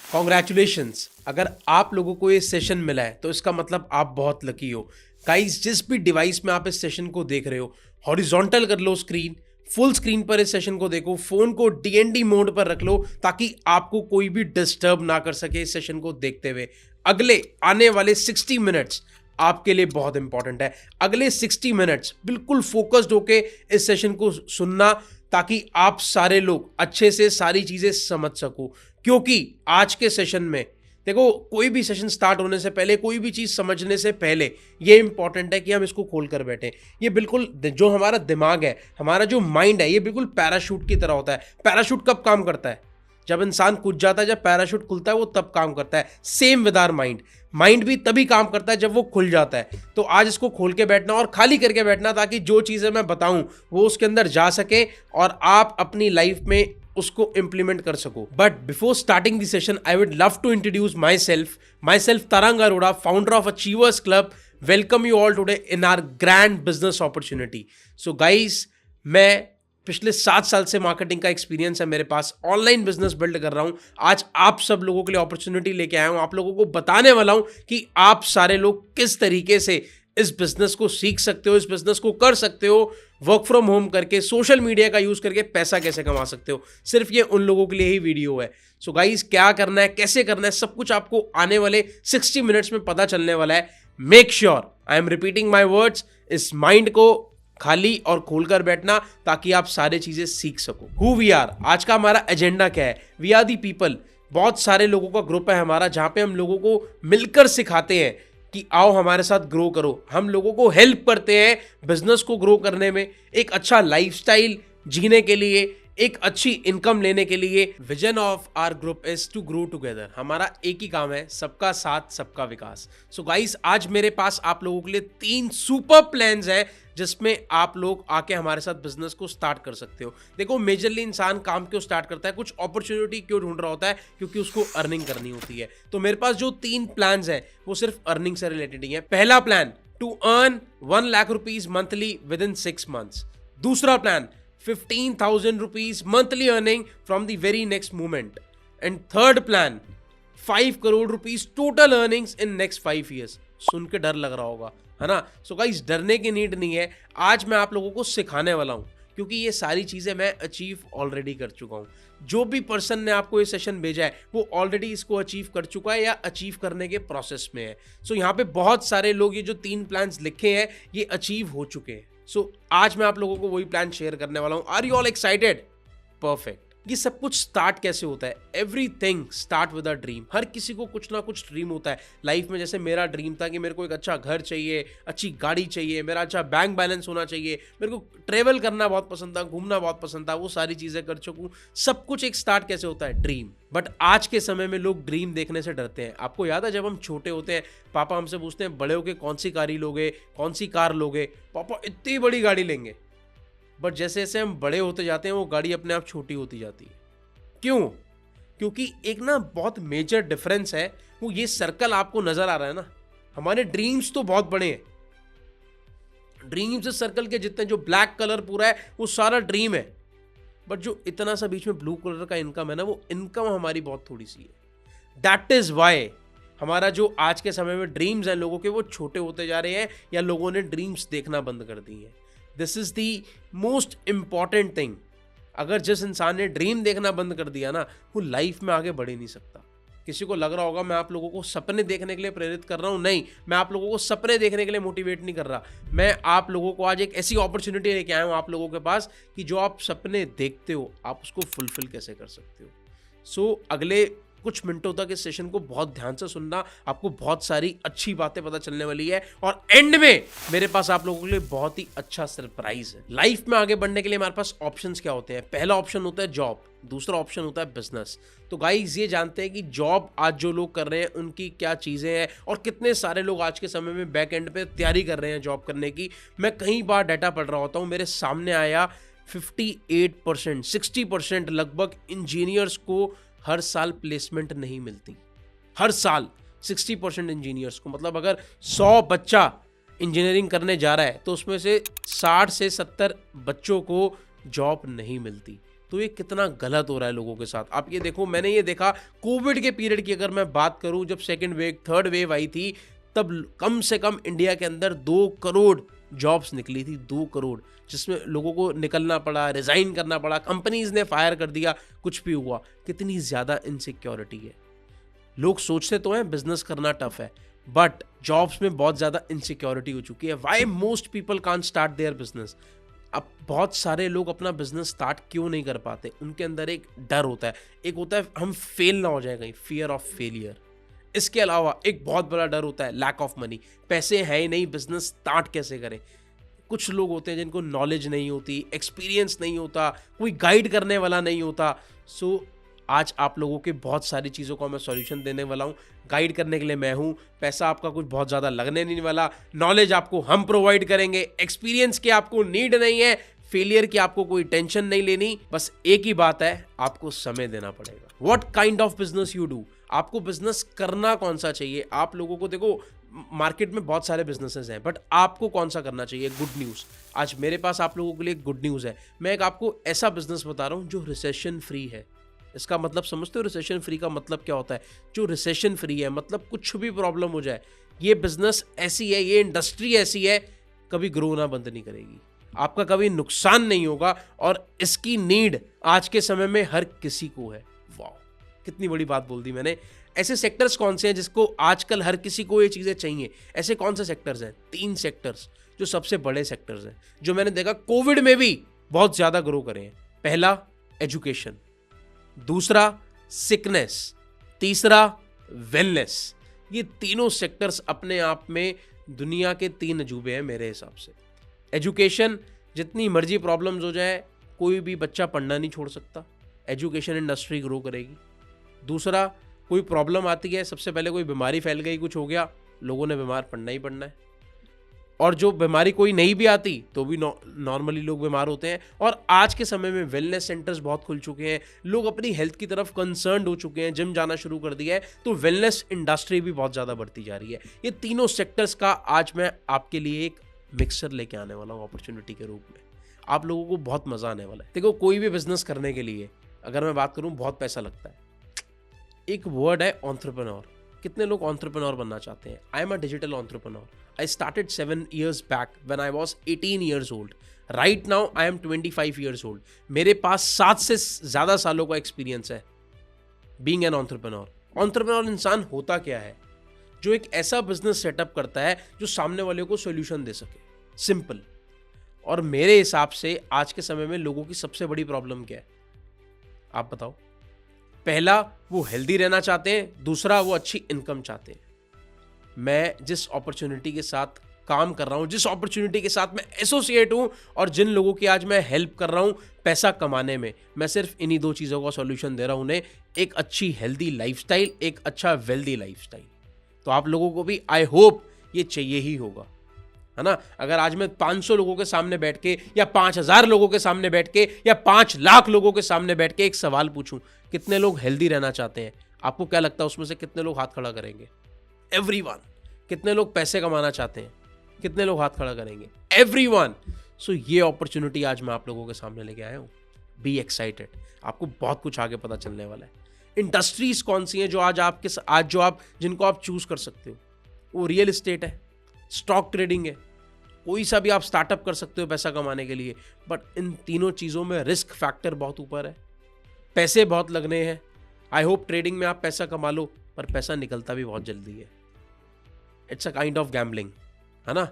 Congratulations, अगर आप लोगों को ये सेशन मिला है तो इसका मतलब आप बहुत लकी हो। गाइस, जिस भी डिवाइस में आप इस सेशन को देख रहे हो, हॉरिजॉन्टल कर लो स्क्रीन, फुल स्क्रीन पर इस सेशन को देखो, फोन को डीएनडी मोड पर रख लो ताकि आपको कोई भी डिस्टर्ब ना कर सके इस सेशन को देखते हुए। अगले आने वाले 60 मिनट्स आपके लिए बहुत इंपॉर्टेंट है। अगले 60 मिनट्स बिल्कुल फोकस्ड होके इस सेशन को सुनना ताकि आप सारे लोग अच्छे से सारी चीजें समझ सको, क्योंकि आज के सेशन में देखो, कोई भी सेशन स्टार्ट होने से पहले, कोई भी चीज समझने से पहले ये इंपॉर्टेंट है कि हम इसको खोल कर बैठे। ये बिल्कुल जो हमारा दिमाग है, हमारा जो माइंड है, ये बिल्कुल पैराशूट की तरह होता है। पैराशूट कब काम करता है? जब इंसान कूद जाता है, जब पैराशूट खुलता है वो तब काम करता है। Same with our mind, mind भी तभी काम करता है जब वो खुल जाता है। तो आज इसको खोल के बैठना और खाली करके बैठना ताकि जो चीजें मैं बताऊं वो उसके अंदर जा सके और आप अपनी लाइफ में उसको इंप्लीमेंट कर सको। But before starting the session, I would love to introduce myself Tarang Arora, founder of Achievers Club. Welcome you all today in our grand business opportunity. So guys, मैं पिछले 7 साल से मार्केटिंग का एक्सपीरियंस है मेरे पास, ऑनलाइन बिजनेस बिल्ड कर रहा हूं। आज आप सब लोगों के लिए अपॉर्चुनिटी लेके आया हूं, आप लोगों को बताने वाला हूं कि आप सारे लोग किस तरीके से इस बिजनेस को सीख सकते हो, इस बिजनेस को कर सकते हो, वर्क फ्रॉम होम करके, सोशल मीडिया का यूज करके पैसा कैसे कमा सकते हो। सिर्फ ये उन लोगों के लिए ही वीडियो है। सो गाइस, क्या करना है, कैसे करना है, सब कुछ आपको आने वाले 60 मिनट्स में पता चलने वाला है। Make sure, I am repeating my words, इस माइंड को खाली और खोलकर बैठना ताकि आप सारी चीजें सीख सको। हु वी आर, आज का हमारा एजेंडा क्या है? We are the people. बहुत सारे लोगों का ग्रुप है हमारा, जहां पे हम लोगों को मिलकर सिखाते हैं कि आओ हमारे साथ ग्रो करो। हम लोगों को हेल्प करते हैं बिजनेस को ग्रो करने में, एक अच्छा लाइफस्टाइल जीने के लिए, एक अच्छी इनकम लेने के लिए। Vision of our group is to grow together. हमारा एक ही काम है, सबका साथ सबका विकास। सो गाइस, आज मेरे पास आप लोगों के लिए 3 सुपर प्लान्स हैं जिसमें आप लोग आके हमारे साथ बिजनेस को स्टार्ट कर सकते हो। देखो, मेजरली इंसान काम क्यों स्टार्ट करता है, कुछ अपॉर्चुनिटी क्यों ढूंढ रहा होता है? क्योंकि उसको अर्निंग करनी होती है। तो मेरे पास जो 3 प्लान्स हैं वो सिर्फ अर्निंग से रिलेटेड ही है। पहला plan, to earn 1 lakh rupees monthly within 6 months. दूसरा plan, 15,000 rupees monthly earning from the very next moment. And third plan, 5 crore rupees total earnings in next 5 years. सुन के डर लग रहा होगा, है ना? सो गाइस, डरने की नीड नहीं है। आज मैं आप लोगों को सिखाने वाला हूं, क्योंकि ये सारी चीजें मैं अचीव ऑलरेडी कर चुका हूं। जो भी पर्सन ने आपको ये सेशन भेजा है वो ऑलरेडी इसको अचीव कर चुका है या अचीव करने के प्रोसेस में है। सो यहाँ पे बहुत सारे लोग, ये जो 3 प्लान्स लिखे हैं ये अचीव हो चुके हैं। सो आज मैं आप लोगों को वही प्लान शेयर करने वाला हूं। Are you all excited? Perfect. ये सब कुछ स्टार्ट कैसे होता है? Everything start with a dream. हर किसी को कुछ ना कुछ ड्रीम होता है लाइफ में। जैसे मेरा ड्रीम था कि मेरे को एक अच्छा घर चाहिए, अच्छी गाड़ी चाहिए, मेरा अच्छा बैंक बैलेंस होना चाहिए, मेरे को ट्रेवल करना बहुत पसंद था, घूमना बहुत पसंद था, वो सारी चीजें कर चुकूं। सब कुछ एक स्टार्ट कैसे होता है? ड्रीम। बट आज के समय में लोग ड्रीम देखने से डरते हैं। आपको याद है, जब हम छोटे होते हैं, पापा हमसे पूछते हैं बड़े होके कौन सी गाड़ी लोगे, कौन सी कार लोगे? पापा इतनी बड़ी गाड़ी लेंगे। बट जैसे जैसे हम बड़े होते जाते हैं वो गाड़ी अपने आप छोटी होती जाती है। क्यों? क्योंकि एक ना बहुत मेजर डिफरेंस है। वो ये सर्कल आपको नजर आ रहा है ना, हमारे ड्रीम्स तो बहुत बड़े हैं। ड्रीम्स इस सर्कल के जितने, जो ब्लैक कलर पूरा है वो सारा ड्रीम है। बट जो इतना सा बीच में ब्लू कलर का इनकम है ना, वो इनकम हमारी बहुत थोड़ी सी है। दैट इज वाई हमारा जो आज के समय में ड्रीम्स हैं लोगों के, वो छोटे होते जा रहे हैं या लोगों ने ड्रीम्स देखना बंद कर दी है। This is the most important thing. अगर जिस इंसान ने ड्रीम देखना बंद कर दिया ना, वो लाइफ में आगे बढ़ ही नहीं सकता। किसी को लग रहा होगा मैं आप लोगों को सपने देखने के लिए प्रेरित कर रहा हूं। नहीं, मैं आप लोगों को सपने देखने के लिए मोटिवेट नहीं कर रहा। मैं आप लोगों को आज एक ऐसी अपॉर्चुनिटी लेके आया हूं आप लोगों के पास कि जो आप सपने देखते हो, आप उसको फुलफिल कैसे कर सकते हो। सो अगले कुछ मिनटों तक इस सेशन को बहुत ध्यान से सुनना, आपको बहुत सारी अच्छी बातें पता चलने वाली है। और एंड में मेरे पास आप लोगों के लिए बहुत ही अच्छा सरप्राइज है। लाइफ में आगे बढ़ने के लिए हमारे पास ऑप्शंस क्या होते हैं? पहला ऑप्शन होता है जॉब, दूसरा ऑप्शन होता है बिजनेस। तो गाइस, ये जानते हैं कि जॉब आज जो लोग कर रहे हैं उनकी क्या चीजें हैं और कितने सारे लोग आज के समय में बैक एंड पे तैयारी कर रहे हैं जॉब करने की। मैं कई बार डाटा पढ़ रहा होता हूँ, मेरे सामने आया 58%, 60% लगभग इंजीनियर्स को हर साल प्लेसमेंट नहीं मिलती। हर साल 60% इंजीनियर्स को, मतलब अगर 100 बच्चा इंजीनियरिंग करने जा रहा है तो उसमें से 60 से 70 बच्चों को जॉब नहीं मिलती। तो ये कितना गलत हो रहा है लोगों के साथ। आप ये देखो, मैंने ये देखा कोविड के पीरियड की अगर मैं बात करूं, जब सेकेंड वेव थर्ड वेव आई थी, तब कम से कम इंडिया के अंदर 2 करोड़ जॉब्स निकली थी, 2 करोड़, जिसमें लोगों को निकलना पड़ा, रिजाइन करना पड़ा, कंपनीज ने फायर कर दिया, कुछ भी हुआ। कितनी ज़्यादा इनसिक्योरिटी है। लोग सोचते तो हैं बिजनेस करना टफ है, बट जॉब्स में बहुत ज़्यादा इनसिक्योरिटी हो चुकी है। Why most people can't start their business. अब बहुत सारे लोग अपना बिजनेस स्टार्ट क्यों नहीं कर पाते? उनके अंदर एक डर होता है, एक होता है हम फेल ना हो जाए कहीं, फियर ऑफ फेलियर। इसके अलावा एक बहुत बड़ा डर होता है लैक ऑफ मनी। पैसे हैं ही नहीं, बिजनेस स्टार्ट कैसे करें? कुछ लोग होते हैं जिनको नॉलेज नहीं होती, एक्सपीरियंस नहीं होता, कोई गाइड करने वाला नहीं होता। सो आज आप लोगों के बहुत सारी चीज़ों का मैं सॉल्यूशन देने वाला हूँ। गाइड करने के लिए मैं हूँ, पैसा आपका कुछ बहुत ज़्यादा लगने नहीं वाला, नॉलेज आपको हम प्रोवाइड करेंगे, एक्सपीरियंस की आपको नीड नहीं है, फेलियर की आपको कोई टेंशन नहीं लेनी। बस एक ही बात है, आपको समय देना पड़ेगा। What kind of business you do, आपको बिजनेस करना कौन सा चाहिए? आप लोगों को देखो, मार्केट में बहुत सारे बिजनेसेस हैं, बट आपको कौन सा करना चाहिए? गुड न्यूज़, आज मेरे पास आप लोगों के लिए गुड न्यूज़ है। मैं एक आपको ऐसा बिजनेस बता रहा हूँ जो रिसेशन फ्री है। इसका मतलब समझते हो रिसेशन फ्री का मतलब क्या होता है? जो रिसेशन फ्री है मतलब कुछ भी प्रॉब्लम हो जाए, ये बिजनेस ऐसी है, ये इंडस्ट्री ऐसी है, कभी ग्रो ना बंद नहीं करेगी, आपका कभी नुकसान नहीं होगा, और इसकी नीड आज के समय में हर किसी को है। वाह, कितनी बड़ी बात बोल दी मैंने। ऐसे सेक्टर्स कौन से हैं जिसको आजकल हर किसी को ये चीज़ें चाहिए? ऐसे कौन से सेक्टर्स हैं? 3 सेक्टर्स जो सबसे बड़े सेक्टर्स हैं, जो मैंने देखा कोविड में भी बहुत ज़्यादा ग्रो करे हैं। पहला एजुकेशन, दूसरा सिकनेस, तीसरा वेलनेस। ये तीनों सेक्टर्स अपने आप में दुनिया के 3 अजूबे हैं मेरे हिसाब से। एजुकेशन, जितनी मर्जी प्रॉब्लम्स हो जाए, कोई भी बच्चा पढ़ना नहीं छोड़ सकता, एजुकेशन इंडस्ट्री ग्रो करेगी। दूसरा, कोई प्रॉब्लम आती है, सबसे पहले कोई बीमारी फैल गई, कुछ हो गया, लोगों ने बीमार पड़ना ही पड़ना है। और जो बीमारी कोई नहीं भी आती तो भी नॉर्मली लोग बीमार होते हैं। और आज के समय में वेलनेस सेंटर्स बहुत खुल चुके हैं, लोग अपनी हेल्थ की तरफ कंसर्न्ड हो चुके हैं, जिम जाना शुरू कर दिया है, तो वेलनेस इंडस्ट्री भी बहुत ज़्यादा बढ़ती जा रही है। ये तीनों सेक्टर्स का आज मैं आपके लिए एक मिक्सर लेके आने वाला हूँ अपॉर्चुनिटी के रूप में। आप लोगों को बहुत मज़ा आने वाला है। देखो, कोई भी बिजनेस करने के लिए अगर मैं बात करूँ, बहुत पैसा लगता है। एक वर्ड है एंटरप्रेन्योर। कितने लोग एंटरप्रेन्योर बनना चाहते हैं? I am a digital entrepreneur. I started 7 years back when I was 18 years old. Right now I am 25 years old. मेरे पास 7 से ज़्यादा सालों का एक्सपीरियंस है बीइंग एन एंटरप्रेन्योर। एंटरप्रेन्योर इंसान होता क्या है? जो एक ऐसा बिजनेस सेटअप करता है जो सामने वाले को सोल्यूशन दे सके, सिंपल। और मेरे हिसाब से आज के समय में लोगों की सबसे बड़ी प्रॉब्लम क्या है, आप बताओ? पहला, वो हेल्दी रहना चाहते हैं, दूसरा, वो अच्छी इनकम चाहते हैं। मैं जिस अपॉर्चुनिटी के साथ काम कर रहा हूँ, जिस अपॉर्चुनिटी के साथ मैं एसोसिएट हूँ, और जिन लोगों की आज मैं हेल्प कर रहा हूँ पैसा कमाने में, मैं सिर्फ इन्हीं 2 चीज़ों का सॉल्यूशन दे रहा हूँ उन्हें, एक अच्छी हेल्दी लाइफस्टाइल, एक अच्छा वेल्दी लाइफस्टाइल। तो आप लोगों को भी आई होप ये चाहिए ही होगा, है ना? अगर आज मैं 500 लोगों के सामने बैठ के, या 5000 लोगों के सामने बैठ के, या 5 लाख लोगों के सामने बैठ के एक सवाल पूछूं, कितने लोग हेल्दी रहना चाहते हैं, आपको क्या लगता है उसमें से कितने लोग हाथ खड़ा करेंगे? एवरीवन। कितने लोग पैसे कमाना चाहते हैं, कितने लोग हाथ खड़ा करेंगे? एवरीवन। सो ये अपॉर्चुनिटी आज मैं आप लोगों के सामने लेके आया हूँ। बी एक्साइटेड, आपको बहुत कुछ आगे पता चलने वाला है। इंडस्ट्रीज कौन सी हैं जो जिनको आप चूज कर सकते हो? वो रियल एस्टेट है, स्टॉक ट्रेडिंग है, कोई सा भी आप स्टार्टअप कर सकते हो पैसा कमाने के लिए। बट इन तीनों चीज़ों में रिस्क फैक्टर बहुत ऊपर है, पैसे बहुत लगने हैं। आई होप ट्रेडिंग में आप पैसा कमा लो, पर पैसा निकलता भी बहुत जल्दी है। It's a kind of gambling, है ना?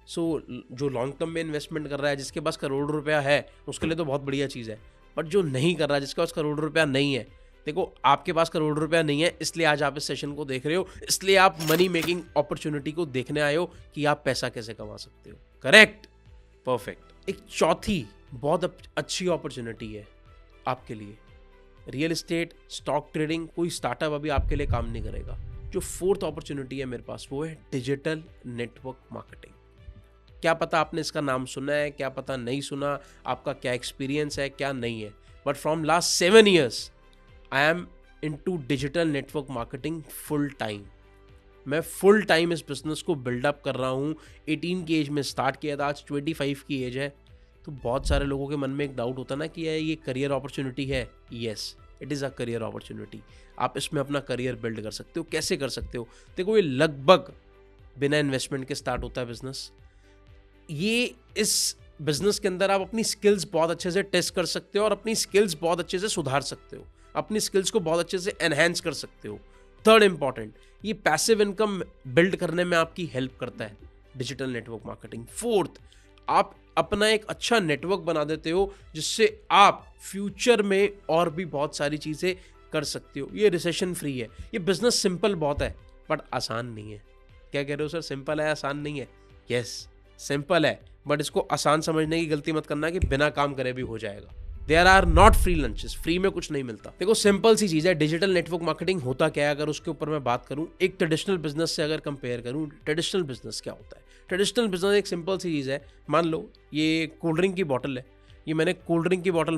सो जो लॉन्ग टर्म में इन्वेस्टमेंट कर रहा है, जिसके पास करोड़ रुपया है, उसके लिए तो बहुत बढ़िया चीज़ है। बट जो नहीं कर रहा, जिसके पास करोड़ रुपया नहीं है, देखो आपके पास करोड़ रुपया नहीं है, इसलिए आज आप इस सेशन को देख रहे हो, इसलिए आप मनी मेकिंग अपॉर्चुनिटी को देखने आए हो कि आप पैसा कैसे कमा सकते हो। Correct, perfect. एक चौथी बहुत अच्छी अपॉर्चुनिटी है आपके लिए, रियल एस्टेट, स्टॉक ट्रेडिंग, कोई स्टार्टअप अभी आपके लिए काम नहीं करेगा। जो 4th अपॉर्चुनिटी है मेरे पास, वो है डिजिटल नेटवर्क मार्केटिंग। क्या पता आपने इसका नाम सुना है, क्या पता नहीं सुना, आपका क्या एक्सपीरियंस है, क्या नहीं है, but from last 7 years I am into digital network marketing full time. मैं फुल टाइम इस बिजनेस को बिल्डअप कर रहा हूँ। 18 की एज में स्टार्ट किया था, आज 25 की एज है, तो बहुत सारे लोगों के मन में एक डाउट होता है ना कि ये करियर अपॉर्चुनिटी है। Yes, it is a career opportunity. आप इसमें अपना करियर बिल्ड कर सकते हो। कैसे कर सकते हो? देखो, ये लगभग बिना इन्वेस्टमेंट के स्टार्ट होता है बिजनेस। ये इस बिजनेस के अंदर आप अपनी स्किल्स बहुत अच्छे से टेस्ट कर सकते हो और अपनी स्किल्स बहुत अच्छे से सुधार सकते हो, अपनी स्किल्स को बहुत अच्छे से एनहेंस कर सकते हो। थर्ड इंपॉर्टेंट, ये पैसिव इनकम बिल्ड करने में आपकी हेल्प करता है डिजिटल नेटवर्क मार्केटिंग। फोर्थ, आप अपना एक अच्छा नेटवर्क बना देते हो जिससे आप फ्यूचर में और भी बहुत सारी चीज़ें कर सकते हो। ये रिसेशन फ्री है। ये बिजनेस सिंपल बहुत है बट आसान नहीं है। क्या कह रहे हो सर, सिंपल है आसान नहीं है? यस, सिंपल है बट इसको आसान समझने की गलती मत करना कि बिना काम करे भी हो जाएगा। There are not free lunches, free में कुछ नहीं मिलता। देखो, सिंपल सी चीज़ है। डिजिटल नेटवर्क मार्केटिंग होता क्या है, अगर उसके ऊपर मैं बात करूं, एक ट्रेडिशनल बिजनेस से अगर कंपेयर करूं, ट्रेडिशनल बिजनेस क्या होता है? ट्रेडिशनल बिजनेस एक सिंपल सी चीज़ है। मान लो ये कोल्ड ड्रिंक की बॉटल है, ये मैंने कोल्ड ड्रिंक की बॉटल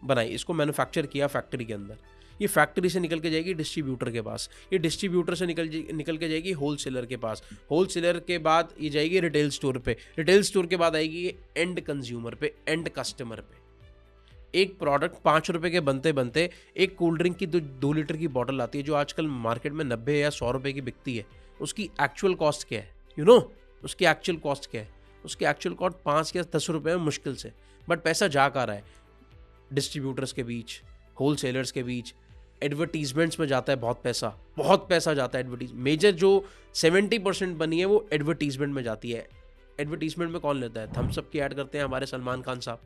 बनाई, इसको मैन्युफैक्चर किया फैक्ट्री के अंदर। ये फैक्ट्री से निकल के जाएगी डिस्ट्रीब्यूटर के पास, ये डिस्ट्रीब्यूटर से निकल के जाएगी होलसेलर के पास, होलसेलर के बाद ये जाएगी रिटेल स्टोर पे, रिटेल स्टोर के बाद आएगी ये एंड कंज्यूमर पे, एंड कस्टमर पे। एक प्रोडक्ट 5 रुपए के बनते बनते एक कोल्ड ड्रिंक की 2 लीटर की बॉटल आती है जो आजकल मार्केट में 90 या 100 रुपए की बिकती है। उसकी एक्चुअल कॉस्ट क्या है? उसकी एक्चुअल कॉस्ट क्या है? उसकी एक्चुअल कॉस्ट 5 या 10 रुपए में मुश्किल से, बट पैसा जा कर रहा है डिस्ट्रीब्यूटर्स के बीच, होलसेलर्स के बीच, एडवर्टीजमेंट्स में जाता है बहुत पैसा जाता है। मेजर जो 70% बनी है वो एडवर्टीजमेंट में जाती है। एडवर्टीजमेंट में कौन लेता है? थम्स अप की ऐड करते हैं हमारे सलमान खान साहब,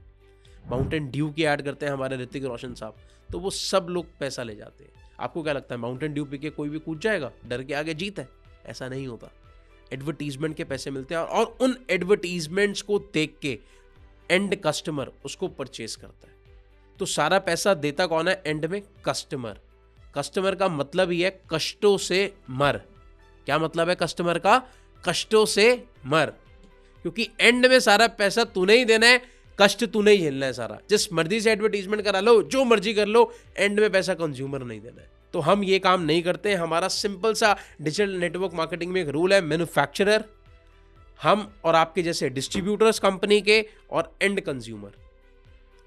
माउंटेन ड्यू की ऐड करते हैं हमारे ऋतिक रोशन साहब, तो वो सब लोग पैसा ले जाते हैं। आपको क्या लगता है माउंटेन ड्यू पी के कोई भी कूद जाएगा? डर के आगे जीत है? ऐसा नहीं होता। एडवर्टीजमेंट के पैसे मिलते हैं और उन एडवर्टीजमेंट्स को देख के एंड कस्टमर उसको परचेस करता है। तो सारा पैसा देता कौन है एंड में? कस्टमर। कस्टमर का मतलब ही है कष्टों से मर। क्या मतलब है कस्टमर का? कष्टों से मर। क्योंकि एंड में सारा पैसा तूने ही देना है, कष्ट तूने ही झेलना है सारा। जिस मर्जी से एडवर्टीजमेंट करा लो, जो मर्जी कर लो, एंड में पैसा कंज्यूमर नहीं देना है। तो हम ये काम नहीं करते हैं। हमारा सिंपल सा डिजिटल नेटवर्क मार्केटिंग में एक रूल है, मैन्युफैक्चरर हम और आपके जैसे डिस्ट्रीब्यूटर्स कंपनी के और एंड कंज्यूमर।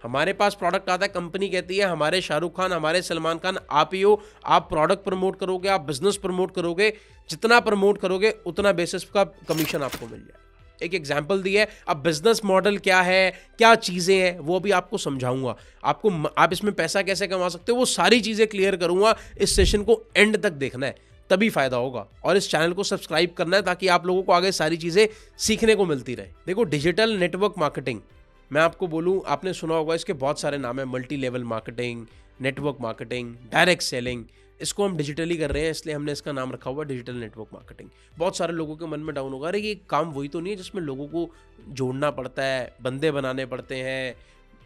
हमारे पास प्रोडक्ट आता है, कंपनी कहती है हमारे शाहरुख खान, हमारे सलमान खान आप ही हो, आप प्रोडक्ट प्रमोट करोगे, आप बिजनेस प्रमोट करोगे, जितना प्रमोट करोगे उतना बेसिस का कमीशन आपको मिल जाएगा। एक एग्जांपल दी है। अब बिजनेस मॉडल क्या है, क्या चीज़ें हैं, वो भी आपको समझाऊंगा। आप इसमें पैसा कैसे कमा सकते हो वो सारी चीज़ें क्लियर करूंगा। इस सेशन को एंड तक देखना है, तभी फायदा होगा। और इस चैनल को सब्सक्राइब करना है ताकि आप लोगों को आगे सारी चीज़ें सीखने को मिलती रहे। देखो, डिजिटल नेटवर्क मार्केटिंग, मैं आपको बोलूं, आपने सुना होगा इसके बहुत सारे नाम है। Multi level marketing, network marketing, direct selling. इसको हम डिजिटली कर रहे हैं, इसलिए हमने इसका नाम रखा हुआ डिजिटल नेटवर्क मार्केटिंग। बहुत सारे लोगों के मन में डाउन होगा, अरे ये काम वही तो नहीं है जिसमें लोगों को जोड़ना पड़ता है, बंदे बनाने पड़ते हैं,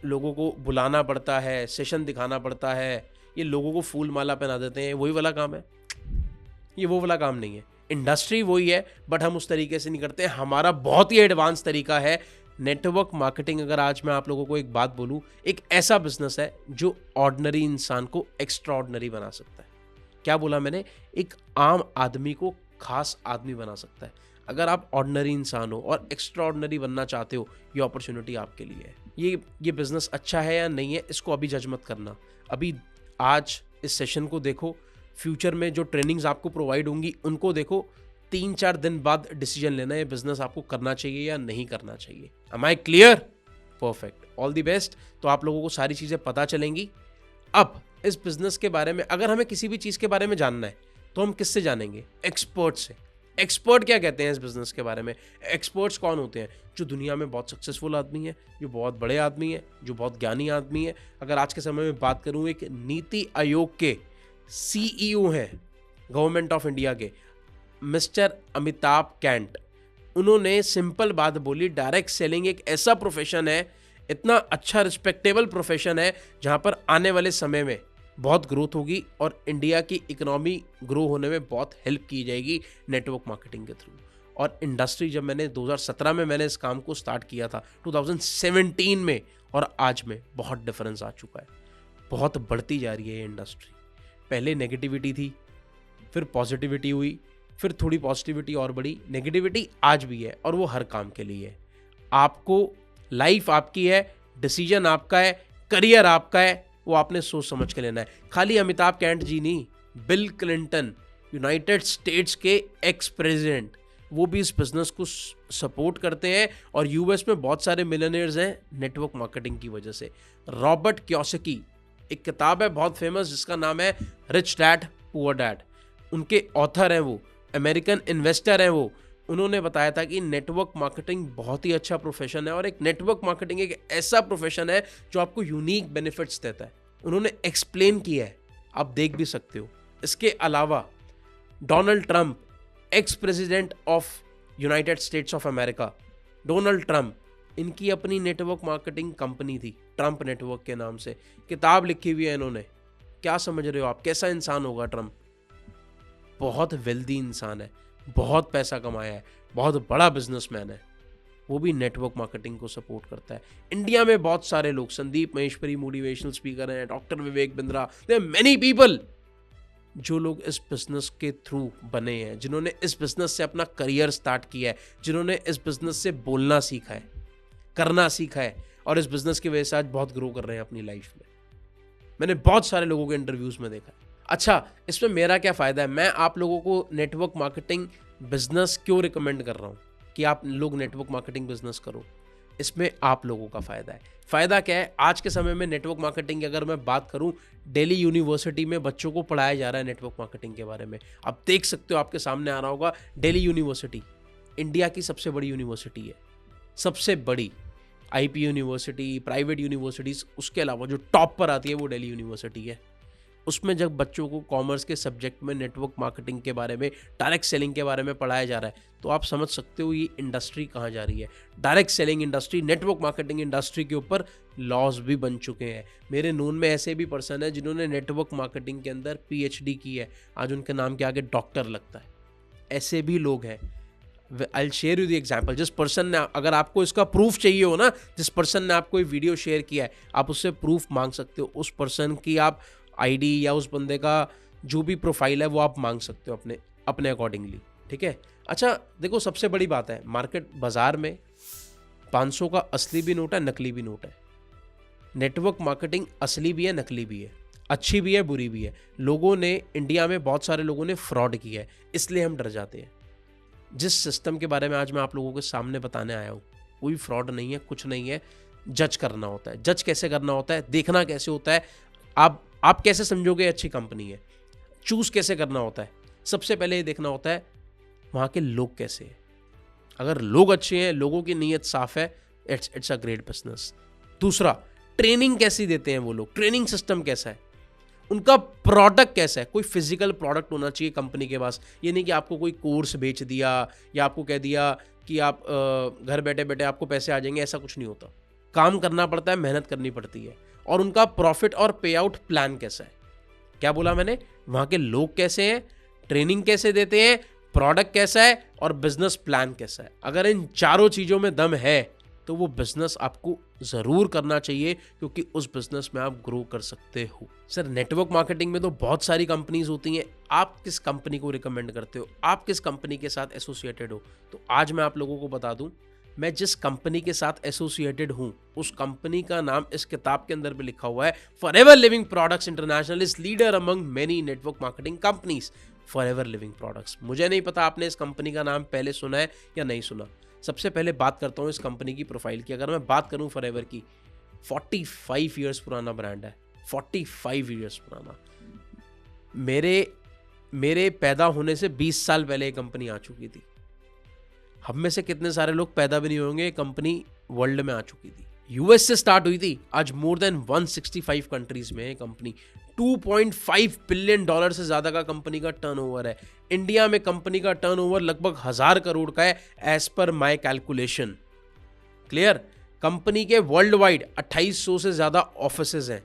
लोगों को बुलाना पड़ता है, सेशन दिखाना पड़ता है, ये लोगों को फूल माला पहना देते हैं, वही वाला काम है? ये वो वाला काम नहीं है। इंडस्ट्री वही है बट हम उस तरीके से नहीं करते। हमारा बहुत ही एडवांस तरीका है नेटवर्क मार्केटिंग। अगर आज मैं आप लोगों को एक बात बोलूं, एक ऐसा बिजनेस है जो ऑर्डिनरी इंसान को एक्स्ट्रा ऑर्डिनरी बना सकता है। क्या बोला मैंने? एक आम आदमी को खास आदमी बना सकता है। अगर आप ऑर्डिनरी इंसान हो और एक्स्ट्रा ऑर्डिनरी बनना चाहते हो, ये अपॉर्चुनिटी आपके लिए है। ये बिजनेस अच्छा है या नहीं है, इसको अभी जज मत करना। अभी आज इस सेशन को देखो, फ्यूचर में जो ट्रेनिंग्स आपको प्रोवाइड होंगी उनको देखो, 3-4 दिन बाद डिसीजन लेना है बिजनेस आपको करना चाहिए या नहीं करना चाहिए। Am I clear? Perfect, all the best. तो आप लोगों को सारी चीज़ें पता चलेंगी। अब इस बिजनेस के बारे में अगर हमें किसी भी चीज़ के बारे में जानना है तो हम किससे जानेंगे? एक्सपर्ट से। एक्सपर्ट क्या कहते हैं इस बिजनेस के बारे में? एक्सपर्ट्स कौन होते हैं? जो दुनिया में बहुत सक्सेसफुल आदमी है, जो बहुत बड़े आदमी है, जो बहुत ज्ञानी आदमी है। अगर आज के समय में बात करूँ, एक नीति आयोग के CEO हैं गवर्नमेंट ऑफ इंडिया के, मिस्टर अमिताभ कैंट। उन्होंने सिंपल बात बोली, डायरेक्ट सेलिंग एक ऐसा प्रोफेशन है, इतना अच्छा रिस्पेक्टेबल प्रोफेशन है जहां पर आने वाले समय में बहुत ग्रोथ होगी और इंडिया की इकोनॉमी ग्रो होने में बहुत हेल्प की जाएगी नेटवर्क मार्केटिंग के थ्रू। और इंडस्ट्री, जब मैंने 2017 में मैंने इस काम को स्टार्ट किया था, 2017 में और आज में बहुत डिफरेंस आ चुका है। बहुत बढ़ती जा रही है ये इंडस्ट्री। पहले नेगेटिविटी थी, फिर पॉजिटिविटी हुई, फिर थोड़ी पॉजिटिविटी और बढ़ी, नेगेटिविटी आज भी है और वो हर काम के लिए है। आपको लाइफ आपकी है, डिसीजन आपका है, करियर आपका है, वो आपने सोच समझ के लेना है। खाली अमिताभ कैंट जी नहीं, बिल क्लिंटन, यूनाइटेड स्टेट्स के एक्स प्रेसिडेंट, वो भी इस बिजनेस को सपोर्ट करते हैं और यूएस में बहुत सारे मिलियनेयर्स हैं नेटवर्क मार्केटिंग की वजह से। रॉबर्ट क्योसाकी, एक किताब है बहुत फेमस जिसका नाम है रिच डैड पुअर डैड, उनके ऑथर हैं वो, अमेरिकन इन्वेस्टर हैं वो। उन्होंने बताया था कि नेटवर्क मार्केटिंग बहुत ही अच्छा प्रोफेशन है और एक नेटवर्क मार्केटिंग एक ऐसा प्रोफेशन है जो आपको यूनिक बेनिफिट्स देता है। उन्होंने एक्सप्लेन किया है, आप देख भी सकते हो। इसके अलावा Donald Trump, ex president of United states of America, Donald Trump, इनकी अपनी नेटवर्क मार्केटिंग कंपनी थी ट्रंप नेटवर्क के नाम से। किताब लिखी हुई है इन्होंने। क्या समझ रहे हो आप, कैसा इंसान होगा ट्रंप? बहुत वेल्दी इंसान है, बहुत पैसा कमाया है, बहुत बड़ा बिजनेसमैन है, वो भी नेटवर्क मार्केटिंग को सपोर्ट करता है। इंडिया में बहुत सारे लोग, संदीप महेश्वरी मोटिवेशनल स्पीकर हैं, doctor Vivek Bindra, there are many people जो लोग इस बिजनेस के थ्रू बने हैं, जिन्होंने इस बिजनेस से अपना करियर स्टार्ट किया है, जिन्होंने इस बिजनेस से बोलना सीखा है, करना सीखा है और इस बिजनेस की वजह से आज बहुत ग्रो कर रहे हैं अपनी लाइफ में। मैंने बहुत सारे लोगों के इंटरव्यूज में देखा है। अच्छा, इसमें मेरा क्या फ़ायदा है? मैं आप लोगों को नेटवर्क मार्केटिंग बिजनेस क्यों रिकमेंड कर रहा हूँ कि आप लोग नेटवर्क मार्केटिंग बिजनेस करो? इसमें आप लोगों का फ़ायदा है। फ़ायदा क्या है? आज के समय में नेटवर्क मार्केटिंग की अगर मैं बात करूं, दिल्ली यूनिवर्सिटी में बच्चों को पढ़ाया जा रहा है नेटवर्क मार्केटिंग के बारे में। आप देख सकते हो, आपके सामने आ रहा होगा, दिल्ली यूनिवर्सिटी इंडिया की सबसे बड़ी यूनिवर्सिटी है, सबसे बड़ी। आईपी यूनिवर्सिटी, प्राइवेट यूनिवर्सिटीज़, उसके अलावा जो टॉप पर आती है वो दिल्ली यूनिवर्सिटी है। उसमें जब बच्चों को कॉमर्स के सब्जेक्ट में नेटवर्क मार्केटिंग के बारे में, डायरेक्ट सेलिंग के बारे में पढ़ाया जा रहा है, तो आप समझ सकते हो ये इंडस्ट्री कहाँ जा रही है। Direct selling industry, network marketing industry के ऊपर लॉज भी बन चुके हैं। मेरे नोन में ऐसे भी पर्सन है जिन्होंने नेटवर्क मार्केटिंग के अंदर पीएचडी की है, आज उनके नाम के आगे डॉक्टर लगता है। ऐसे भी लोग हैं। I share you the example. जिस पर्सन ने, अगर आपको इसका प्रूफ चाहिए हो ना, जिस पर्सन ने आपको ये वीडियो शेयर किया है, आप उससे प्रूफ मांग सकते हो। उस पर्सन की आप आईडी या उस बंदे का जो भी प्रोफाइल है वो आप मांग सकते हो अपने अकॉर्डिंगली, ठीक है। अच्छा देखो, सबसे बड़ी बात है, मार्केट बाजार में 500 का असली भी नोट है, नकली भी नोट है। नेटवर्क मार्केटिंग असली भी है, नकली भी है, अच्छी भी है, बुरी भी है। लोगों ने, इंडिया में बहुत सारे लोगों ने फ्रॉड किया है, इसलिए हम डर जाते हैं। जिस सिस्टम के बारे में आज मैं आप लोगों के सामने बताने आया हूँ, कोई फ्रॉड नहीं है, कुछ नहीं है। जज करना होता है। जज कैसे करना होता है, देखना कैसे होता है, आप कैसे समझोगे अच्छी कंपनी है, चूज कैसे करना होता है। सबसे पहले ये देखना होता है वहाँ के लोग कैसे हैं। अगर लोग अच्छे हैं, लोगों की नीयत साफ है, इट्स अ ग्रेट बिजनेस। दूसरा, ट्रेनिंग कैसी देते हैं वो लोग, ट्रेनिंग सिस्टम कैसा है, उनका प्रोडक्ट कैसा है। कोई फिजिकल प्रोडक्ट होना चाहिए कंपनी के पास। ये नहीं कि आपको कोई कोर्स बेच दिया या आपको कह दिया कि आप घर बैठे बैठे आपको पैसे आ जाएंगे, ऐसा कुछ नहीं होता। काम करना पड़ता है, मेहनत करनी पड़ती है। और उनका प्रॉफिट और पे आउट प्लान कैसा है। क्या बोला मैंने? वहाँ के लोग कैसे हैं, ट्रेनिंग कैसे देते हैं, प्रोडक्ट कैसा है और बिजनेस प्लान कैसा है। अगर इन चारों चीज़ों में दम है तो वो बिजनेस आपको ज़रूर करना चाहिए, क्योंकि उस बिजनेस में आप ग्रो कर सकते हो। सर, नेटवर्क मार्केटिंग में तो बहुत सारी कंपनीज होती हैं, आप किस कंपनी को रिकमेंड करते हो, आप किस कंपनी के साथ एसोसिएटेड हो? तो आज मैं आप लोगों को बता दूं, मैं जिस कंपनी के साथ एसोसिएटेड हूं, उस कंपनी का नाम इस किताब के अंदर भी लिखा हुआ है। Forever Living products international is leader among many network marketing companies. Forever Living products, मुझे नहीं पता आपने इस कंपनी का नाम पहले सुना है या नहीं सुना। सबसे पहले बात करता हूँ इस कंपनी की प्रोफाइल की। अगर मैं बात करूँ फॉरएवर की, 45 ईयर्स पुराना ब्रांड है, 45 ईयर्स पुराना। मेरे पैदा होने से 20 साल पहले ये कंपनी आ चुकी थी। हम में से कितने सारे लोग पैदा भी नहीं होंगे, कंपनी वर्ल्ड में आ चुकी थी। यूएस से स्टार्ट हुई थी, आज मोर देन 165 कंट्रीज में है कंपनी। $2.5 बिलियन से ज्यादा का कंपनी का टर्नओवर है। इंडिया में कंपनी का टर्नओवर लगभग 1000 करोड़ का है, as per my calculation. Clear? Company के वर्ल्ड वाइड 2800 से ज्यादा ऑफिसेज हैं।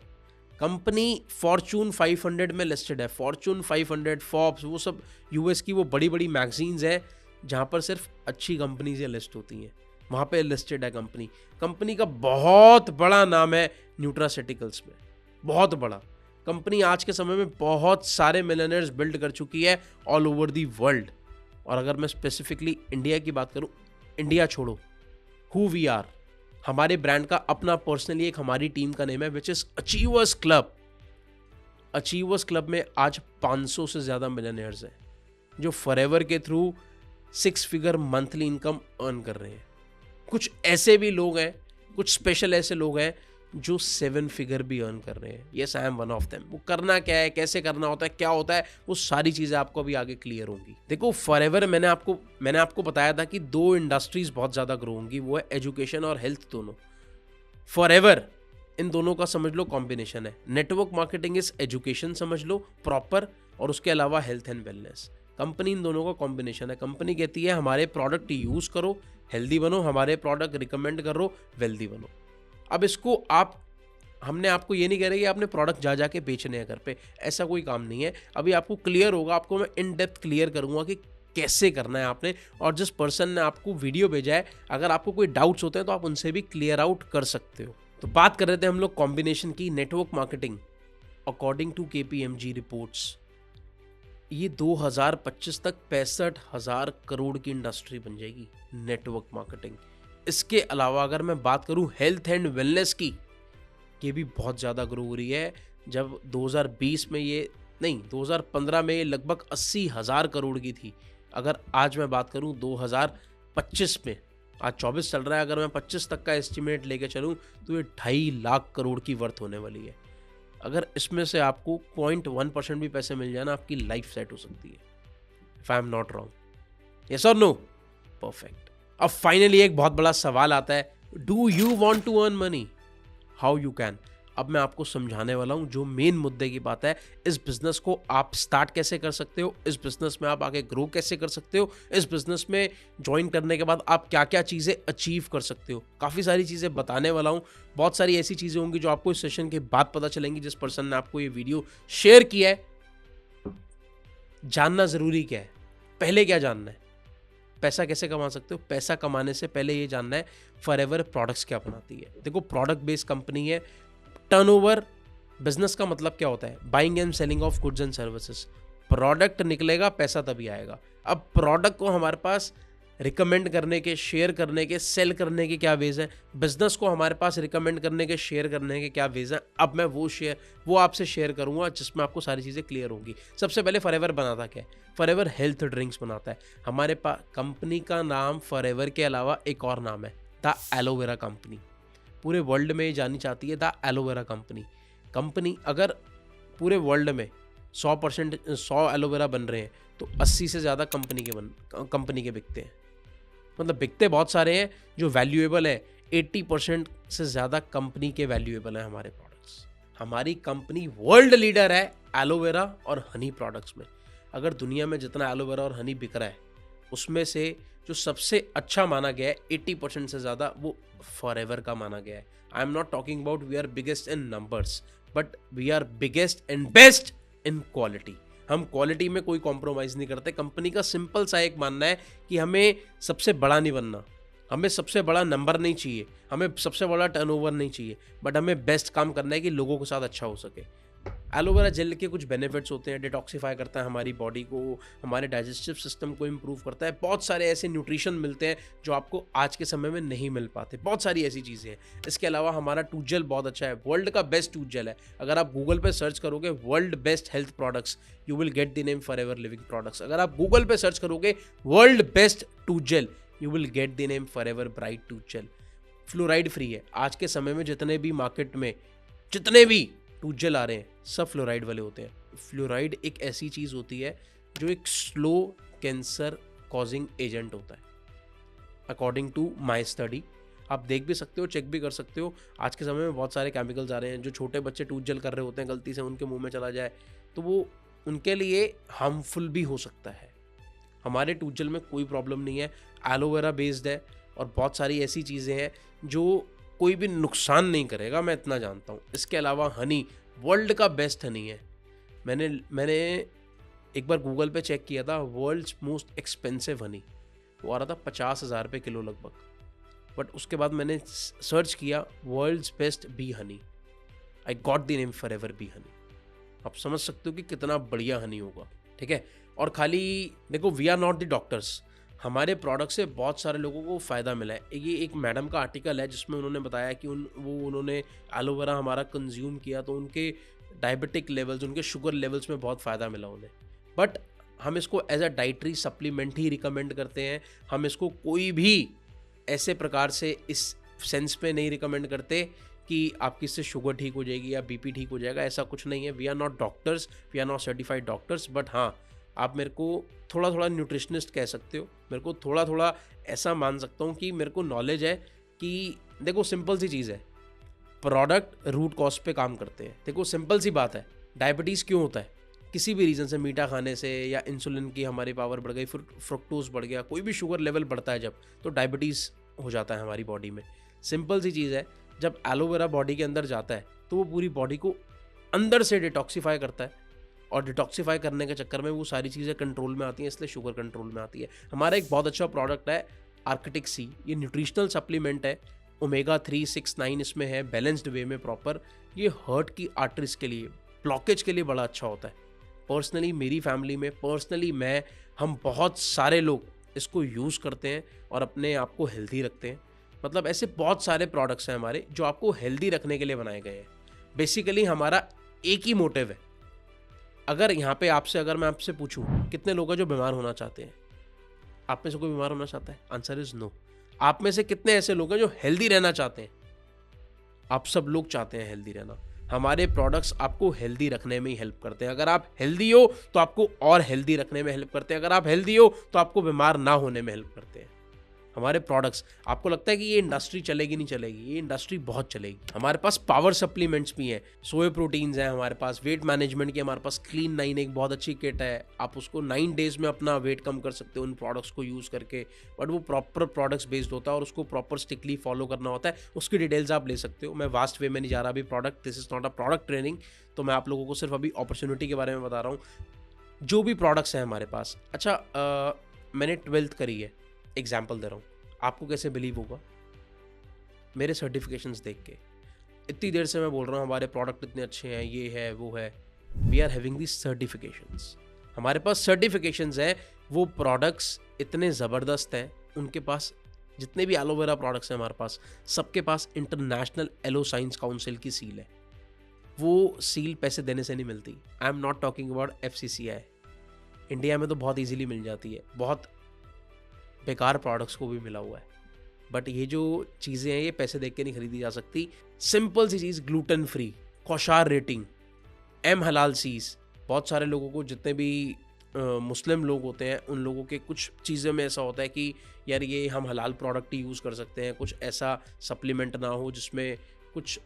कंपनी फॉर्चून 500 में लिस्टेड है। फॉर्चून 500, फॉर्ब्स, वो सब यूएस की वो बड़ी बड़ी मैगजीन्स हैं जहाँ पर सिर्फ अच्छी कंपनीज लिस्ट होती हैं, वहाँ पे लिस्टेड है कंपनी। कंपनी का बहुत बड़ा नाम है न्यूट्रास्यूटिकल्स में, बहुत बड़ा। कंपनी आज के समय में बहुत सारे मिलियनेयर्स बिल्ड कर चुकी है ऑल ओवर दी वर्ल्ड। और अगर मैं स्पेसिफिकली इंडिया की बात करूँ, इंडिया छोड़ो, हु वी आर, हमारे ब्रांड का अपना पर्सनली एक हमारी टीम का नेम है which is achievers club. Achievers club में आज 500 से ज़्यादा मिलियनेयर्स हैं जो फॉरएवर के through 6 figure monthly income earn कर रहे हैं। कुछ ऐसे भी लोग हैं, कुछ स्पेशल ऐसे लोग हैं जो 7 फिगर भी अर्न कर रहे हैं। Yes, I am one of them. वो करना क्या है, कैसे करना होता है, क्या होता है, वो सारी चीज़ें आपको अभी आगे क्लियर होंगी। देखो फॉरएवर मैंने आपको बताया था कि 2 इंडस्ट्रीज बहुत ज़्यादा ग्रो होंगी, वो है एजुकेशन और हेल्थ दोनों। फॉरएवर इन दोनों का समझ लो कॉम्बिनेशन है। नेटवर्क मार्केटिंग इज एजुकेशन समझ लो प्रॉपर, और उसके अलावा हेल्थ एंड वेलनेस। कंपनी इन दोनों का कॉम्बिनेशन है। कंपनी कहती है हमारे प्रोडक्ट यूज़ करो, हेल्दी बनो, हमारे प्रोडक्ट रिकमेंड करो, वेल्दी बनो। अब इसको हमने आपको ये नहीं कह रहे कि आपने प्रोडक्ट जा जाके बेचने हैं घर पे, ऐसा कोई काम नहीं है। अभी आपको क्लियर होगा, आपको मैं इन डेप्थ क्लियर करूंगा कि कैसे करना है आपने, और जिस पर्सन ने आपको वीडियो भेजा है अगर आपको कोई डाउट्स होते हैं तो आप उनसे भी क्लियर आउट कर सकते हो। तो बात कर रहे थे हम लोग कॉम्बिनेशन की। Network marketing according to KPMG reports ये 2025 तक 65,000 करोड़ की इंडस्ट्री बन जाएगी नेटवर्क मार्केटिंग। इसके अलावा अगर मैं बात करूं हेल्थ एंड वेलनेस की, ये भी बहुत ज़्यादा ग्रो हो रही है। जब 2020 में 2015 में ये लगभग 80,000 करोड़ की थी। अगर आज मैं बात करूं 2025 में, आज 24 चल रहा है, अगर मैं 25 तक का एस्टिमेट लेके चलूं तो ये 2.5 लाख करोड़ की वर्थ होने वाली है। अगर इसमें से आपको 0.1% भी पैसे मिल जाए ना, आपकी लाइफ सेट हो सकती है। If I am not wrong, yes और नो? परफेक्ट। अब फाइनली एक बहुत बड़ा सवाल आता है, do you want to earn money? How you can? अब मैं आपको समझाने वाला हूं जो मेन मुद्दे की बात है। इस बिजनेस को आप स्टार्ट कैसे कर सकते हो, इस बिजनेस में आप आगे ग्रो कैसे कर सकते हो, इस बिजनेस में ज्वाइन करने के बाद आप क्या क्या चीज़ें अचीव कर सकते हो। काफ़ी सारी चीज़ें बताने वाला हूं। बहुत सारी ऐसी चीज़ें होंगी जो आपको इस सेशन के बाद पता चलेंगी। जिस पर्सन ने आपको ये वीडियो शेयर किया है, जानना ज़रूरी क्या है, पहले क्या जानना है, पैसा कैसे कमा सकते हो। पैसा कमाने से पहले ये जानना है फॉरएवर प्रोडक्ट्स क्या बनाती है। देखो प्रोडक्ट बेस्ड कंपनी है। टर्नओवर बिजनेस का मतलब क्या होता है? Buying and selling of goods and services. Product निकलेगा, पैसा तभी आएगा। अब प्रोडक्ट को हमारे पास रिकमेंड करने के, शेयर करने के, सेल करने के क्या वेज हैं। बिजनेस को हमारे पास रिकमेंड करने के, शेयर करने के क्या वेज हैं। अब मैं वो आपसे शेयर करूंगा जिसमें आपको सारी चीज़ें क्लियर होंगी। सबसे पहले फॉरएवर बनाता क्या है? फॉरएवर हेल्थ ड्रिंक्स बनाता है। हमारे पास कंपनी का नाम फॉरएवर के अलावा एक और नाम है, द एलोवेरा कंपनी। पूरे वर्ल्ड में जानी जाती है द एलोवेरा कंपनी। अगर पूरे वर्ल्ड में 100 एलोवेरा बन रहे हैं तो 80 से ज़्यादा कंपनी के बिकते हैं। मतलब बिकते बहुत सारे हैं, जो वैल्यूएबल है 80% से ज़्यादा कंपनी के वैल्यूएबल हैं हमारे प्रोडक्ट्स। हमारी कंपनी वर्ल्ड लीडर है एलोवेरा और हनी प्रोडक्ट्स में। अगर दुनिया में जितना एलोवेरा और हनी बिक रहा है उसमें से जो सबसे अच्छा माना गया है 80% से ज़्यादा वो फॉरएवर का माना गया है। I am not talking about we are biggest in numbers, but we are biggest and best in quality. हम क्वालिटी में कोई कॉम्प्रोमाइज़ नहीं करते। कंपनी का सिंपल सा एक मानना है कि हमें सबसे बड़ा नहीं बनना, हमें सबसे बड़ा नंबर नहीं चाहिए, हमें सबसे बड़ा टर्नओवर नहीं चाहिए, बट हमें बेस्ट काम करना है कि लोगों के साथ अच्छा हो सके। एलोवेरा जेल के कुछ बेनिफिट्स होते हैं। डिटॉक्सिफाई करता है हमारी बॉडी को, हमारे डाइजेस्टिव सिस्टम को इम्प्रूव करता है। बहुत सारे ऐसे न्यूट्रिशन मिलते हैं जो आपको आज के समय में नहीं मिल पाते। बहुत सारी ऐसी चीज़ें हैं। इसके अलावा हमारा टूथ जेल बहुत अच्छा है, वर्ल्ड का बेस्ट टूथ जेल है। अगर आप गूगल पे सर्च करोगे world best health products, you will get the name Forever Living products. अगर आप गूगल पे सर्च करोगे world best tooth gel, you will get the name Forever Bright tooth gel. Fluoride free है। आज के समय में जितने भी मार्केट में जितने भी टूथ जेल आ रहे हैं सब फ्लोराइड वाले होते हैं। फ्लोराइड एक ऐसी चीज़ होती है जो एक स्लो कैंसर कॉजिंग एजेंट होता है अकॉर्डिंग टू माई स्टडी। आप देख भी सकते हो, चेक भी कर सकते हो। आज के समय में बहुत सारे केमिकल्स आ रहे हैं। जो छोटे बच्चे टूथ जेल कर रहे होते हैं, गलती से उनके मुंह में चला जाए तो वो उनके लिए हार्मफुल भी हो सकता है। हमारे टूथ जेल में कोई प्रॉब्लम नहीं है, एलोवेरा बेस्ड है और बहुत सारी ऐसी चीज़ें हैं जो कोई भी नुकसान नहीं करेगा, मैं इतना जानता हूँ। इसके अलावा हनी वर्ल्ड का बेस्ट हनी है। मैंने एक बार गूगल पे चेक किया था, वर्ल्ड्स मोस्ट एक्सपेंसिव हनी, वो आ रहा था 50,000 रुपये किलो लगभग। बट उसके बाद मैंने सर्च किया world's best bee honey, I got the name Forever bee honey. आप समझ सकते हो कि कितना बढ़िया हनी होगा, ठीक है। और खाली देखो, we are not the doctors, हमारे प्रोडक्ट से बहुत सारे लोगों को फ़ायदा मिला है। ये एक मैडम का आर्टिकल है जिसमें उन्होंने बताया कि उन्होंने एलोवेरा हमारा कंज्यूम किया तो उनके डायबिटिक लेवल्स, उनके शुगर लेवल्स में बहुत फ़ायदा मिला उन्हें। बट हम इसको एज अ डाइटरी सप्लीमेंट ही रिकमेंड करते हैं। हम इसको कोई भी ऐसे प्रकार से इस सेंस पे नहीं रिकमेंड करते कि आपकी इससे शुगर ठीक हो जाएगी या बीपी ठीक हो जाएगा। ऐसा कुछ नहीं है। We are not doctors, we are not certified doctors. But हाँ, आप मेरे को थोड़ा थोड़ा न्यूट्रिशनिस्ट कह सकते हो, मेरे को थोड़ा थोड़ा ऐसा मान सकता हूँ कि मेरे को नॉलेज है कि देखो सिंपल सी चीज़ है, प्रोडक्ट रूट कॉज पे काम करते हैं। देखो सिंपल सी बात है, डायबिटीज़ क्यों होता है? किसी भी रीज़न से, मीठा खाने से या इंसुलिन की हमारी पावर बढ़ गई, फिर फ्रुक्टोज बढ़ गया, कोई भी शुगर लेवल बढ़ता है जब, तो डायबिटीज़ हो जाता है हमारी बॉडी में। सिंपल सी चीज़ है, जब एलोवेरा बॉडी के अंदर जाता है तो वो पूरी बॉडी को अंदर से डिटॉक्सीफाई करता है, और डिटॉक्सीफाई करने के चक्कर में वो सारी चीज़ें कंट्रोल में आती हैं, इसलिए शुगर कंट्रोल में आती है। हमारा एक बहुत अच्छा प्रोडक्ट है आर्किटिक सी, ये न्यूट्रिशनल सप्लीमेंट है, ओमेगा 3, 6, 9 इसमें है, बैलेंस्ड वे में प्रॉपर। ये हार्ट की आर्टरीज के लिए, ब्लॉकेज के लिए बड़ा अच्छा होता है। पर्सनली मेरी फैमिली में, पर्सनली मैं, हम बहुत सारे लोग इसको यूज़ करते हैं और अपने आप को हेल्दी रखते हैं। मतलब ऐसे बहुत सारे प्रोडक्ट्स हैं हमारे जो आपको हेल्दी रखने के लिए बनाए गए हैं। बेसिकली हमारा एक ही मोटिव है। अगर यहाँ पे अगर मैं आपसे पूछूं कितने लोग हैं जो बीमार होना चाहते हैं, आप में से कोई बीमार होना चाहता है? Answer is no. आप में से कितने ऐसे लोग हैं जो हेल्दी रहना चाहते हैं? आप सब लोग चाहते हैं हेल्दी रहना। हमारे प्रोडक्ट्स आपको हेल्दी रखने में ही हेल्प करते हैं। अगर आप हेल्दी हो तो आपको और हेल्दी रखने में हेल्प करते हैं। अगर आप हेल्दी हो तो आपको बीमार ना होने में हेल्प करते हैं हमारे प्रोडक्ट्स। आपको लगता है कि ये इंडस्ट्री चलेगी? नहीं चलेगी, ये इंडस्ट्री बहुत चलेगी। हमारे पास पावर सप्लीमेंट्स भी हैं, सोए प्रोटीन्स हैं हमारे पास, वेट मैनेजमेंट की हमारे पास क्लीन 9 एक बहुत अच्छी किट है। आप उसको 9 डेज में अपना वेट कम कर सकते हो उन प्रोडक्ट्स को यूज़ करके। बट वो प्रॉपर प्रोडक्ट्स बेस्ड होता है और उसको प्रॉपर स्ट्रिक्टली फॉलो करना होता है। उसकी डिटेल्स आप ले सकते हो। मैं वास्ट वे में नहीं जा रहा अभी product, this is not a product training. तो मैं आप लोगों को सिर्फ अभी अपॉर्चुनिटी के बारे में बता रहा हूँ। जो भी प्रोडक्ट्स हैं हमारे पास, अच्छा मैंने 12th करी है, एग्जाम्पल दे रहा हूँ, आपको कैसे बिलीव होगा? मेरे सर्टिफिकेशंस देख के। इतनी देर से मैं बोल रहा हूँ हमारे प्रोडक्ट इतने अच्छे हैं, ये है वो है। We are having this certifications. हमारे पास सर्टिफिकेशंस हैं। वो प्रोडक्ट्स इतने ज़बरदस्त हैं, उनके पास जितने भी एलोवेरा प्रोडक्ट्स हैं हमारे पास, सबके पास इंटरनेशनल एलो साइंस काउंसिल की सील है। वो सील पैसे देने से नहीं मिलती। आई am not talking about FCCI। India में तो बहुत ईजिली मिल जाती है, बहुत बेकार प्रोडक्ट्स को भी मिला हुआ है। बट ये जो चीज़ें हैं ये पैसे देख के नहीं खरीदी जा सकती। सिंपल सी चीज़, ग्लूटेन फ्री, कौशार रेटिंग, M हलाल सीज। बहुत सारे लोगों को, जितने भी मुस्लिम लोग होते हैं, उन लोगों के कुछ चीज़ों में ऐसा होता है कि यार ये हम हलाल प्रोडक्ट ही यूज़ कर सकते हैं, कुछ ऐसा सप्लीमेंट ना हो जिसमें कुछ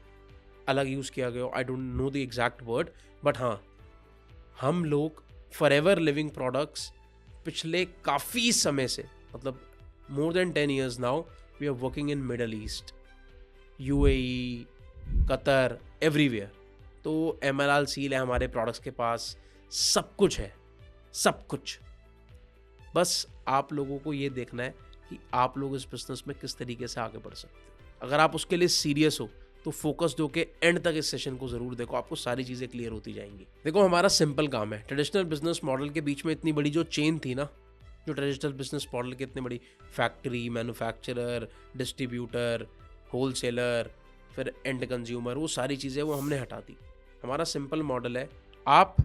अलग यूज़ किया गया हो। I don't know the exact word, but हाँ, हम लोग फॉरएवर लिविंग प्रोडक्ट्स पिछले काफ़ी समय से, मतलब more than 10 years now, we are working in Middle East, UAE, Qatar, everywhere। तो MLR सील है हमारे प्रोडक्ट्स के पास, सब कुछ है, सब कुछ। बस आप लोगों को ये देखना है कि आप लोग इस बिजनेस में किस तरीके से आगे बढ़ सकते हो। अगर आप उसके लिए सीरियस हो तो फोकस दो के एंड तक इस सेशन को ज़रूर देखो, आपको सारी चीज़ें क्लियर होती जाएंगी। देखो हमारा सिंपल काम है। ट्रेडिशनल बिजनेस मॉडल के बीच में इतनी बड़ी जो चेन थी ना, जो ट्रेडिशनल बिजनेस मॉडल की इतनी बड़ी फैक्ट्री, मैन्युफैक्चरर, डिस्ट्रीब्यूटर, होलसेलर, फिर एंड कंज्यूमर, वो सारी चीज़ें वो हमने हटा दी। हमारा सिंपल मॉडल है, आप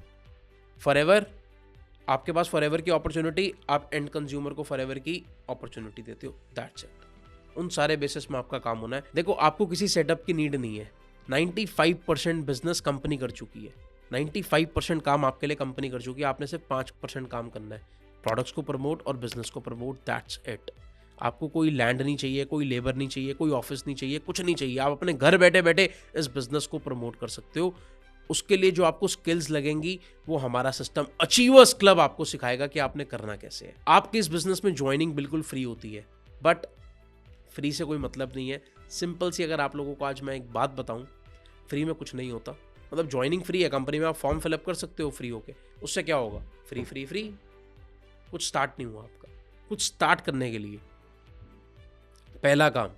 फॉरएवर, आपके पास फॉरएवर की अपॉर्चुनिटी, आप एंड कंज्यूमर को फॉरएवर की अपॉर्चुनिटी देते हो, दैट्स इट। उन सारे बेसिस में आपका काम होना है। देखो आपको किसी सेटअप की नीड नहीं है। 95% बिजनेस कंपनी कर चुकी है, 95% काम आपके लिए कंपनी कर चुकी है। आपने सिर्फ 5% काम करना है, प्रोडक्ट्स को प्रमोट और बिजनेस को प्रमोट, दैट्स इट। आपको कोई लैंड नहीं चाहिए, कोई लेबर नहीं चाहिए, कोई ऑफिस नहीं चाहिए, कुछ नहीं चाहिए। आप अपने घर बैठे बैठे इस बिजनेस को प्रमोट कर सकते हो। उसके लिए जो आपको स्किल्स लगेंगी वो हमारा सिस्टम अचीवर्स क्लब आपको सिखाएगा कि आपने करना कैसे है। आपकी इस बिजनेस में ज्वाइनिंग बिल्कुल फ्री होती है, बट फ्री से कोई मतलब नहीं है। सिंपल सी अगर आप लोगों को आज मैं एक बात बताऊं, फ्री में कुछ नहीं होता। मतलब ज्वाइनिंग फ्री है, कंपनी में आप फॉर्म फिलअप कर सकते हो फ्री होके। उससे क्या होगा? फ्री फ्री फ्री, कुछ स्टार्ट नहीं हुआ आपका। कुछ स्टार्ट करने के लिए पहला काम,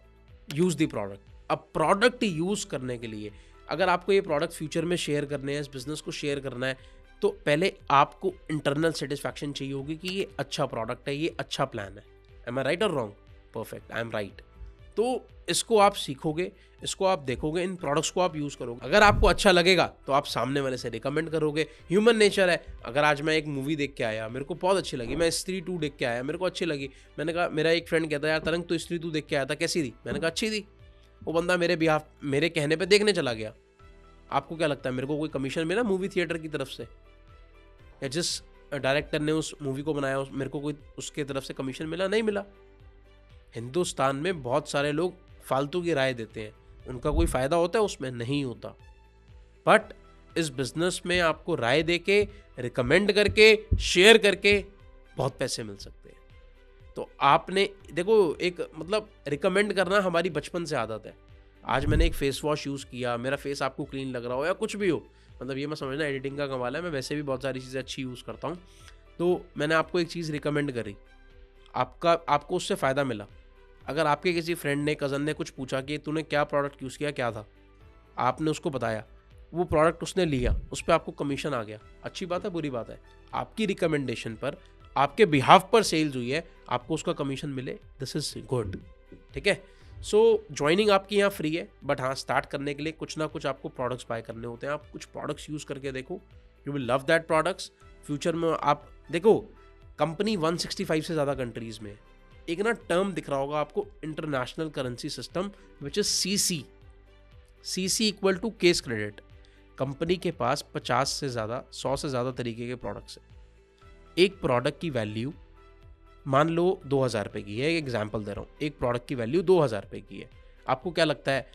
यूज द प्रोडक्ट। अब प्रोडक्ट यूज करने के लिए, अगर आपको ये प्रोडक्ट फ्यूचर में शेयर करने हैं, इस बिजनेस को शेयर करना है, तो पहले आपको इंटरनल सेटिस्फैक्शन चाहिए होगी कि ये अच्छा प्रोडक्ट है, ये अच्छा प्लान है। एम आई राइट और wrong? Perfect, I am right. तो इसको आप सीखोगे, इसको आप देखोगे, इन प्रोडक्ट्स को आप यूज़ करोगे, अगर आपको अच्छा लगेगा तो आप सामने वाले से रिकमेंड करोगे। ह्यूमन नेचर है। अगर आज मैं एक मूवी देख के आया, मेरे को बहुत अच्छी लगी, मैं स्त्री 2 देख के आया, मेरे को अच्छी लगी, मैंने कहा, मेरा एक फ्रेंड कहता है यार तरंग तो स्त्री 2 देख के आया था, कैसी थी? मैंने कहा अच्छी थी। वो बंदा मेरे कहने पे देखने चला गया। आपको क्या लगता है मेरे को कोई कमीशन मिला मूवी थिएटर की तरफ से? या जिस डायरेक्टर ने उस मूवी को बनाया मेरे को कोई उसके तरफ से कमीशन मिला? नहीं मिला। हिंदुस्तान में बहुत सारे लोग फालतू की राय देते हैं, उनका कोई फ़ायदा होता है उसमें? नहीं होता। बट इस बिजनेस में आपको राय देके, रिकमेंड करके, शेयर करके बहुत पैसे मिल सकते हैं। तो आपने देखो, एक मतलब रिकमेंड करना हमारी बचपन से आदत है। आज मैंने एक फेस वॉश यूज़ किया, मेरा फेस आपको क्लीन लग रहा हो या कुछ भी हो, मतलब ये मैं समझना एडिटिंग का कमाल है, मैं वैसे भी बहुत सारी चीज़ें अच्छी यूज़ करता हूँ। तो मैंने आपको एक चीज़ रिकमेंड करी, आपको उससे फ़ायदा मिला। अगर आपके किसी फ्रेंड ने, कज़न ने कुछ पूछा कि तूने क्या प्रोडक्ट यूज़ किया, क्या था, आपने उसको बताया, वो प्रोडक्ट उसने लिया, उस पर आपको कमीशन आ गया, अच्छी बात है, बुरी बात है? आपकी रिकमेंडेशन पर, आपके बिहाफ पर सेल्स हुई है, आपको उसका कमीशन मिले, दिस इज़ गुड। ठीक है। सो ज्वाइनिंग आपकी यहाँ फ्री है, बट हाँ, स्टार्ट करने के लिए कुछ ना कुछ आपको प्रोडक्ट्स बाय करने होते हैं। आप कुछ प्रोडक्ट्स यूज़ करके देखो, you will love that products. Future में आप देखो, कंपनी 165 से ज़्यादा कंट्रीज़ में है। एक ना टर्म दिख रहा होगा आपको, international currency system, which is CC. CC equal to case credit. Company के पास 50 से ज़्यादा, 100 से ज़्यादा तरीके के प्रोडक्ट्स हैं। एक प्रोडक्ट की वैल्यू मान लो 2000 रुपये की है, एक एग्जाम्पल दे रहा हूँ, एक प्रोडक्ट की वैल्यू 2000 रुपये की है। आपको क्या लगता है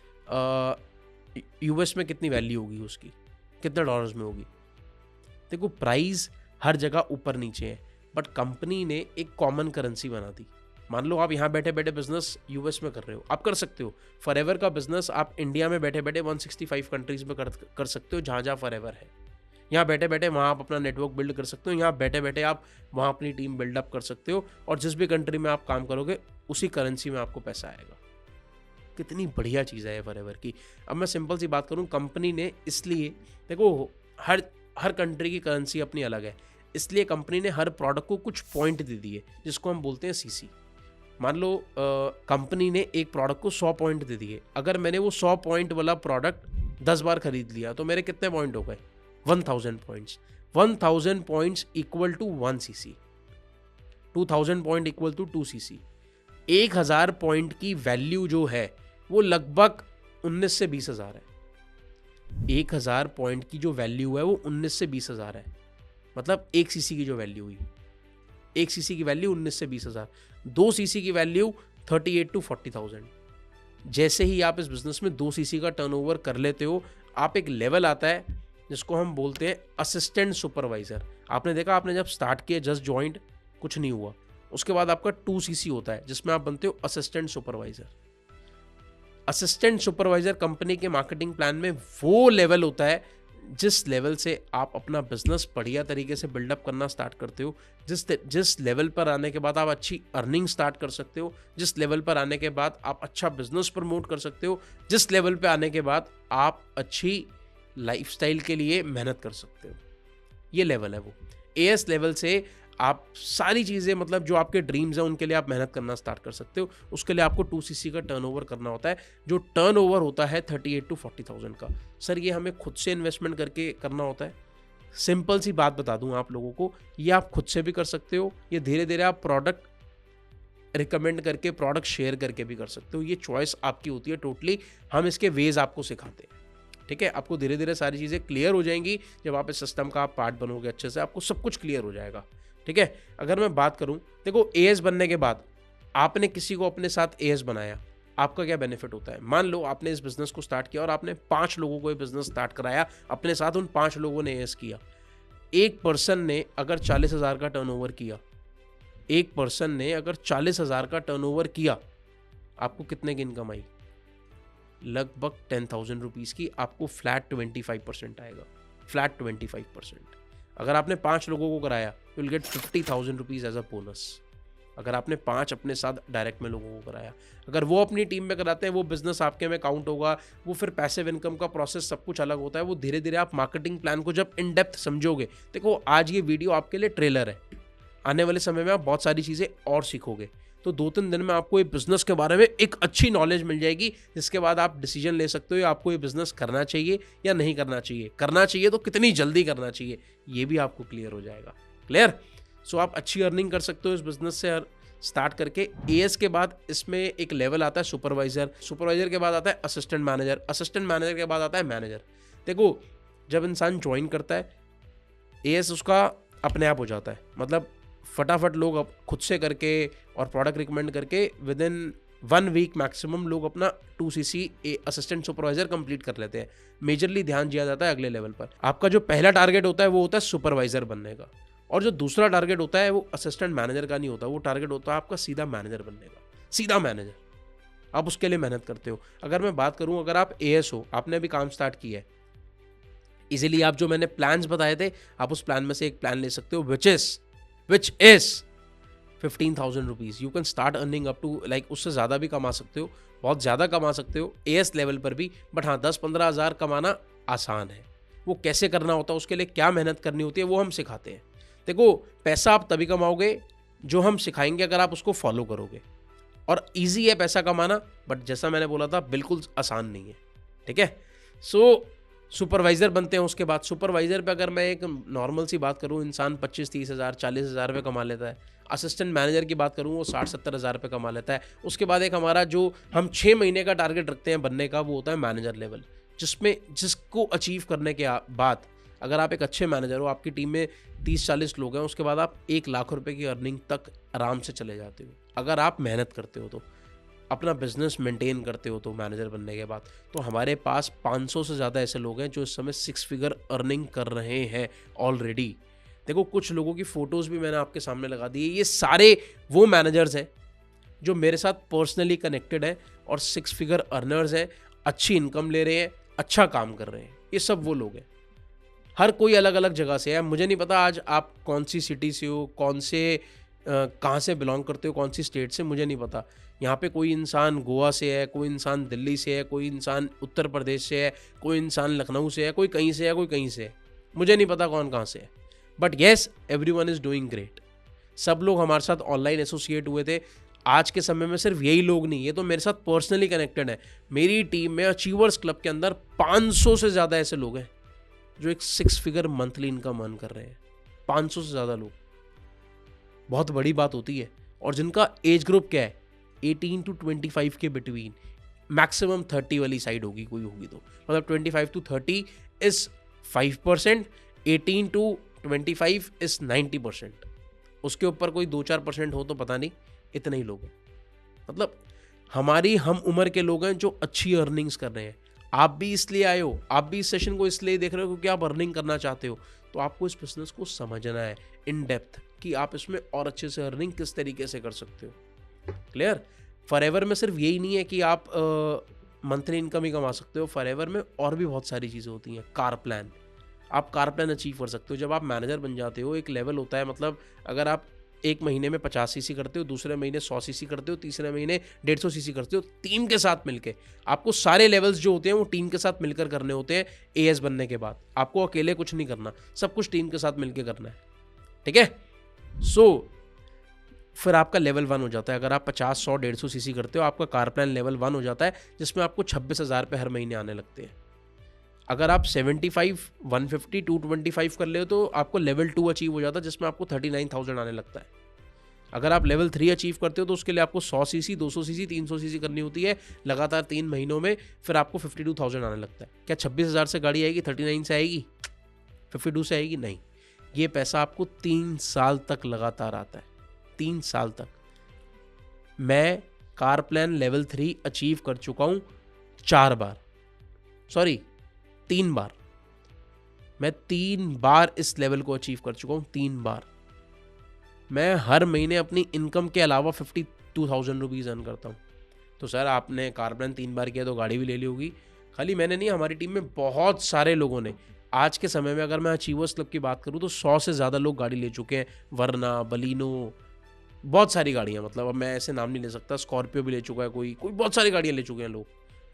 यूएस में कितनी वैल्यू होगी उसकी, कितने डॉलर्स में होगी? देखो, प्राइस हर जगह ऊपर नीचे है, बट कंपनी ने एक कॉमन करेंसी बना दी। मान लो आप यहाँ बैठे बैठे बिजनेस यूएस में कर रहे हो, आप कर सकते हो। फॉरएवर का बिजनेस आप इंडिया में बैठे बैठे 165 कंट्रीज में कर सकते हो, जहाँ जहाँ फॉरएवर है। यहाँ बैठे बैठे वहाँ आप अपना नेटवर्क बिल्ड कर सकते हो, यहाँ बैठे बैठे आप वहाँ अपनी टीम बिल्डअप कर सकते हो, और जिस भी कंट्री में आप काम करोगे उसी करेंसी में आपको पैसा आएगा। कितनी बढ़िया चीज़ है फॉरएवर की। अब मैं सिंपल सी बात करूँ, कंपनी ने इसलिए, देखो हर कंट्री की करेंसी अपनी अलग है, इसलिए कंपनी ने हर प्रोडक्ट को कुछ पॉइंट दे दिए, जिसको हम बोलते हैं सीसी। मान लो कंपनी ने एक प्रोडक्ट को 100 पॉइंट दे दिए, अगर मैंने वो 100 पॉइंट वाला प्रोडक्ट 10 बार खरीद लिया तो मेरे कितने पॉइंट हो गए? 1000 points. 1000 points equal to 1 CC. 2000 point equal to 2 CC. 1000 point की वैल्यू जो है वो लगभग 19 से 20 हज़ार है। 1000 पॉइंट की जो वैल्यू है वो 19 से 20 हज़ार है, मतलब 1 सीसी की जो वैल्यू हुई, 1 सीसी की वैल्यू 19 से 20 हज़ार, 2 सीसी की वैल्यू 38 टू 40,000। जैसे ही आप इस बिजनेस में 2 सीसी का टर्नओवर कर लेते हो, आप एक लेवल आता है जिसको हम बोलते हैं असिस्टेंट सुपरवाइजर। आपने देखा, आपने जब स्टार्ट किया, जस्ट ज्वाइंट, कुछ नहीं हुआ, उसके बाद आपका 2 सीसी होता है जिसमें आप बनते हो assistant supervisor. Assistant supervisor company के मार्केटिंग प्लान में वो लेवल होता है जिस लेवल से आप अपना बिजनेस बढ़िया तरीके से बिल्डअप करना स्टार्ट करते हो, जिस लेवल पर आने के बाद आप अच्छी अर्निंग स्टार्ट कर सकते हो, जिस लेवल पर आने के बाद आप अच्छा बिजनेस प्रमोट कर सकते हो, जिस लेवल पर आने के बाद आप अच्छी लाइफस्टाइल के लिए मेहनत कर सकते हो। ये लेवल है वो। एएस लेवल से आप सारी चीज़ें, मतलब जो आपके ड्रीम्स हैं उनके लिए आप मेहनत करना स्टार्ट कर सकते हो। उसके लिए आपको 2 सीसी का टर्नओवर करना होता है, जो टर्नओवर होता है 38 टू 40,000 का। सर, ये हमें खुद से इन्वेस्टमेंट करके करना होता है? सिंपल सी बात बता दूं आप लोगों को, ये आप खुद से भी कर सकते हो, ये धीरे धीरे आप प्रोडक्ट रिकमेंड करके, प्रोडक्ट शेयर करके भी कर सकते हो। ये चॉइस आपकी होती है टोटली। हम इसके वेज आपको सिखाते हैं, ठीक है। आपको धीरे धीरे सारी चीज़ें क्लियर हो जाएंगी। जब आप इस सिस्टम का आप पार्ट बनोगे अच्छे से, आपको सब कुछ क्लियर हो जाएगा, ठीक है। अगर मैं बात करूं, देखो, एएस बनने के बाद आपने किसी को अपने साथ एएस बनाया, आपका क्या बेनिफिट होता है? मान लो आपने इस बिजनेस को स्टार्ट किया और आपने 5 लोगों को ये बिजनेस स्टार्ट कराया अपने साथ, उन 5 लोगों ने एएस किया। एक पर्सन ने अगर 40,000 का टर्नओवर किया, एक पर्सन ने अगर 40,000 का टर्नओवर किया, आपको कितने की इनकम आई? लगभग 10,000 रुपीज़ की। आपको फ्लैट 25% आएगा, फ्लैट 25%। अगर आपने 5 लोगों को कराया, you will get 50,000 rupees as a bonus. अगर आपने 5 अपने साथ डायरेक्ट में लोगों को कराया, अगर वो अपनी टीम में कराते हैं, वो बिजनेस आपके में काउंट होगा। वो फिर पैसिव इनकम का प्रोसेस सब कुछ अलग होता है। वो धीरे धीरे आप मार्केटिंग प्लान को जब इन डेप्थ समझोगे, देखो आज ये वीडियो आपके लिए ट्रेलर है, आने वाले समय में आप बहुत सारी चीज़ें और सीखोगे। तो 2-3 दिन में आपको ये बिजनेस के बारे में एक अच्छी नॉलेज मिल जाएगी, जिसके बाद आप डिसीजन ले सकते हो आपको ये बिजनेस करना चाहिए या नहीं करना चाहिए। करना चाहिए तो कितनी जल्दी करना चाहिए, ये भी आपको क्लियर हो जाएगा। क्लियर? सो आप अच्छी अर्निंग कर सकते हो इस बिजनेस से स्टार्ट करके। एएस के बाद इसमें एक लेवल आता है सुपरवाइजर, सुपरवाइजर के बाद आता है असिस्टेंट मैनेजर, असिस्टेंट मैनेजर के बाद आता है मैनेजर। देखो, जब इंसान ज्वाइन करता है एएस उसका अपने आप हो जाता है, मतलब फटाफट लोग अब खुद से करके और प्रोडक्ट रिकमेंड करके विद इन 1 वीक मैक्सिमम लोग अपना 2cc असिस्टेंट सुपरवाइजर कंप्लीट कर लेते हैं। मेजरली ध्यान दिया जाता है अगले लेवल पर। आपका जो पहला टारगेट होता है वो होता है सुपरवाइजर बनने का, और जो दूसरा टारगेट होता है वो असिस्टेंट मैनेजर का नहीं होता, वो टारगेट होता है आपका सीधा मैनेजर बनने का, सीधा मैनेजर। आप उसके लिए मेहनत करते हो। अगर मैं बात करूं, अगर आप एएस हो, आपने अभी काम स्टार्ट किया है, इजीली आप जो मैंने प्लान्स बताए थे, आप उस प्लान में से एक प्लान ले सकते हो which is 15,000 rupees. You can start earning up to like, उससे ज़्यादा भी कमा सकते हो, बहुत ज़्यादा कमा सकते हो एएस लेवल पर भी। बट हाँ, 10-15 हज़ार कमाना आसान है। वो कैसे करना होता है, उसके लिए क्या मेहनत करनी होती है, वो हम सिखाते हैं। देखो, पैसा आप तभी कमाओगे जो हम सिखाएंगे, अगर आप उसको फॉलो करोगे। और ईजी है पैसा कमाना, बट जैसा मैंने बोला था बिल्कुल आसान नहीं है। ठीक है? सो सुपरवाइज़र बनते हैं। उसके बाद सुपरवाइज़र पे अगर मैं एक नॉर्मल सी बात करूं, इंसान 25-30 हज़ार 40 हज़ार रुपये कमा लेता है। असिस्टेंट मैनेजर की बात करूं, वो 60-70 हज़ार रुपये कमा लेता है। उसके बाद एक हमारा जो हम 6 महीने का टारगेट रखते हैं बनने का, वो होता है मैनेजर लेवल, जिसको अचीव करने के बाद अगर आप एक अच्छे मैनेजर हो, आपकी टीम में 30-40 लोग हैं, उसके बाद आप 1 लाख रुपए की अर्निंग तक आराम से चले जाते हो, अगर आप मेहनत करते हो तो, अपना बिजनेस मेंटेन करते हो तो। मैनेजर बनने के बाद तो हमारे पास 500 से ज़्यादा ऐसे लोग हैं जो इस समय 6 फिगर अर्निंग कर रहे हैं ऑलरेडी। देखो, कुछ लोगों की फ़ोटोज़ भी मैंने आपके सामने लगा दी है। ये सारे वो मैनेजर्स हैं जो मेरे साथ पर्सनली कनेक्टेड हैं और 6 फिगर अर्नर्स हैं, अच्छी इनकम ले रहे हैं, अच्छा काम कर रहे हैं। ये सब वो लोग हैं। हर कोई अलग अलग जगह से है। मुझे नहीं पता आज आप कौन सी सिटी से हो, कहाँ से बिलोंग करते हो, कौन सी स्टेट से, मुझे नहीं पता। यहाँ पे कोई इंसान गोवा से है, कोई इंसान दिल्ली से है, कोई इंसान उत्तर प्रदेश से है, कोई इंसान लखनऊ से है, कोई कहीं से है, कोई कहीं से है। मुझे नहीं पता कौन कहाँ से है, but yes, everyone is doing great. सब लोग हमारे साथ ऑनलाइन एसोसिएट हुए थे। आज के समय में सिर्फ यही लोग नहीं, ये तो मेरे साथ पर्सनली कनेक्टेड है। मेरी टीम में अचीवर्स क्लब के अंदर 500 से ज़्यादा ऐसे लोग हैं जो एक 6 फिगर मंथली इनकम अर्न कर रहे हैं। 500 से ज़्यादा लोग, बहुत बड़ी बात होती है। और जिनका एज ग्रुप क्या है, 18 to 25 के बिटवीन, मैक्सिमम 30 वाली साइड होगी, कोई होगी तो, मतलब 25 to 30 इज 5%, 18 to 25 इज 90%। उसके ऊपर कोई 2-4% हो तो पता नहीं, इतने ही लोग हैं। मतलब हमारी हम उम्र के लोग हैं जो अच्छी अर्निंग्स कर रहे हैं। आप भी इसलिए आए हो, आप भी इस सेशन को इसलिए देख रहे हो क्योंकि आप अर्निंग करना चाहते हो। तो आपको इस बिजनेस को समझना है इन डेप्थ कि आप इसमें और अच्छे से अर्निंग किस तरीके से कर सकते हो। क्लियर? फॉरएवर में सिर्फ यही नहीं है कि आप मंथली इनकम ही कमा सकते हो। फॉरएवर में और भी बहुत सारी चीज़ें होती हैं। कार प्लान, आप कार प्लान अचीव कर सकते हो जब आप मैनेजर बन जाते हो। एक लेवल होता है, मतलब अगर आप एक महीने में 50 सीसी करते हो, दूसरे महीने 100 सीसी करते हो, तीसरे महीने 150 सीसी करते हो, टीम के साथ मिलके आपको सारे लेवल्स जो होते हैं वो टीम के साथ मिलकर करने होते हैं। एएस बनने के बाद आपको अकेले कुछ नहीं करना, सब कुछ टीम के साथ मिलकर करना है। ठीक है? सो फिर आपका लेवल 1 हो जाता है। अगर आप 50, 100, 150 सीसी करते हो, आपका कार प्लान लेवल 1 हो जाता है, जिसमें आपको 26,000 रुपये हर महीने आने लगते हैं। अगर आप 75, 150, 225 कर ले हो तो आपको लेवल 2 अचीव हो जाता है, जिसमें आपको 39,000 आने लगता है। अगर आप लेवल 3 अचीव करते हो तो उसके लिए आपको 100 सीसी, 200 सीसी, 300 सीसी करनी होती है लगातार 3 महीनों में। फिर आपको 52,000 आने लगता है। क्या 26,000 से गाड़ी आएगी? 39 से आएगी? 52 से आएगी? नहीं। ये पैसा आपको 3 साल तक लगातार आता है। 3 साल तक। मैं कार प्लान लेवल 3 अचीव कर चुका हूं 3 बार। मैं 3 बार इस लेवल को अचीव कर चुका हूं, 3 बार। मैं हर महीने अपनी इनकम के अलावा 52,000 रुपीज़ अर्न करता हूं। तो सर, आपने कार प्लान 3 बार किया तो गाड़ी भी ले ली होगी। खाली मैंने नहीं, हमारी टीम में बहुत सारे लोगों ने। आज के समय में अगर मैं अचीवर्स क्लब की बात करूं तो 100 से ज़्यादा लोग गाड़ी ले चुके हैं। वरना, बलिनो, बहुत सारी गाड़ियाँ, मतलब अब मैं ऐसे नाम नहीं ले सकता। स्कॉर्पियो भी ले चुका है कोई बहुत सारी गाड़ियाँ ले चुके हैं लोग।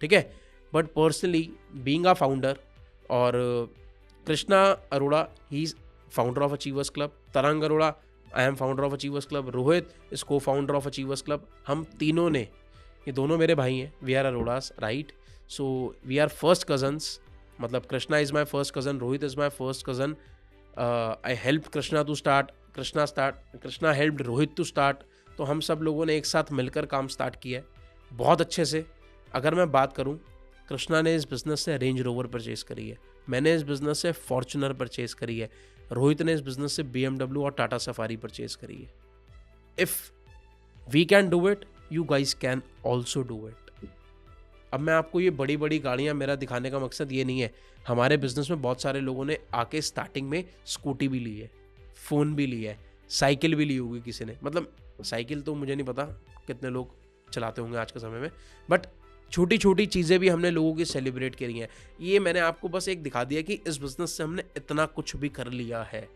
ठीक है? But personally being a founder, और Krishna Arora, he is founder of Achievers Club. Tarang Arora, I am founder of Achievers Club, Rohit is co founder of Achievers Club. हम तीनों ने, ये दोनों मेरे भाई हैं, we are Aroras, right? So we are first cousins, मतलब Krishna is my first cousin, Rohit is my first cousin. I help Krishna to start, Krishna helped Rohit to start. तो हम सब लोगों ने एक साथ मिलकर काम स्टार्ट किया है बहुत अच्छे से। अगर मैं बात करूं, कृष्णा ने इस बिज़नेस से रेंज रोवर परचेज़ करी है, मैंने इस बिज़नेस से फॉर्च्यूनर परचेज़ करी है, रोहित ने इस बिज़नेस से BMW और टाटा सफारी परचेज़ करी है। If we can do it, you guys can also do it. अब मैं आपको ये बड़ी बड़ी गाड़ियाँ, मेरा दिखाने का मकसद ये नहीं है। हमारे बिजनेस में बहुत सारे लोगों ने आके स्टार्टिंग में स्कूटी भी ली है, फ़ोन भी लिया है, साइकिल भी ली होगी किसी ने, मतलब साइकिल तो मुझे नहीं पता कितने लोग चलाते होंगे आज के समय में, बट छोटी छोटी चीज़ें भी हमने लोगों की सेलिब्रेट करी हैं। ये मैंने आपको बस एक दिखा दिया कि इस बिज़नेस से हमने इतना कुछ भी कर लिया है।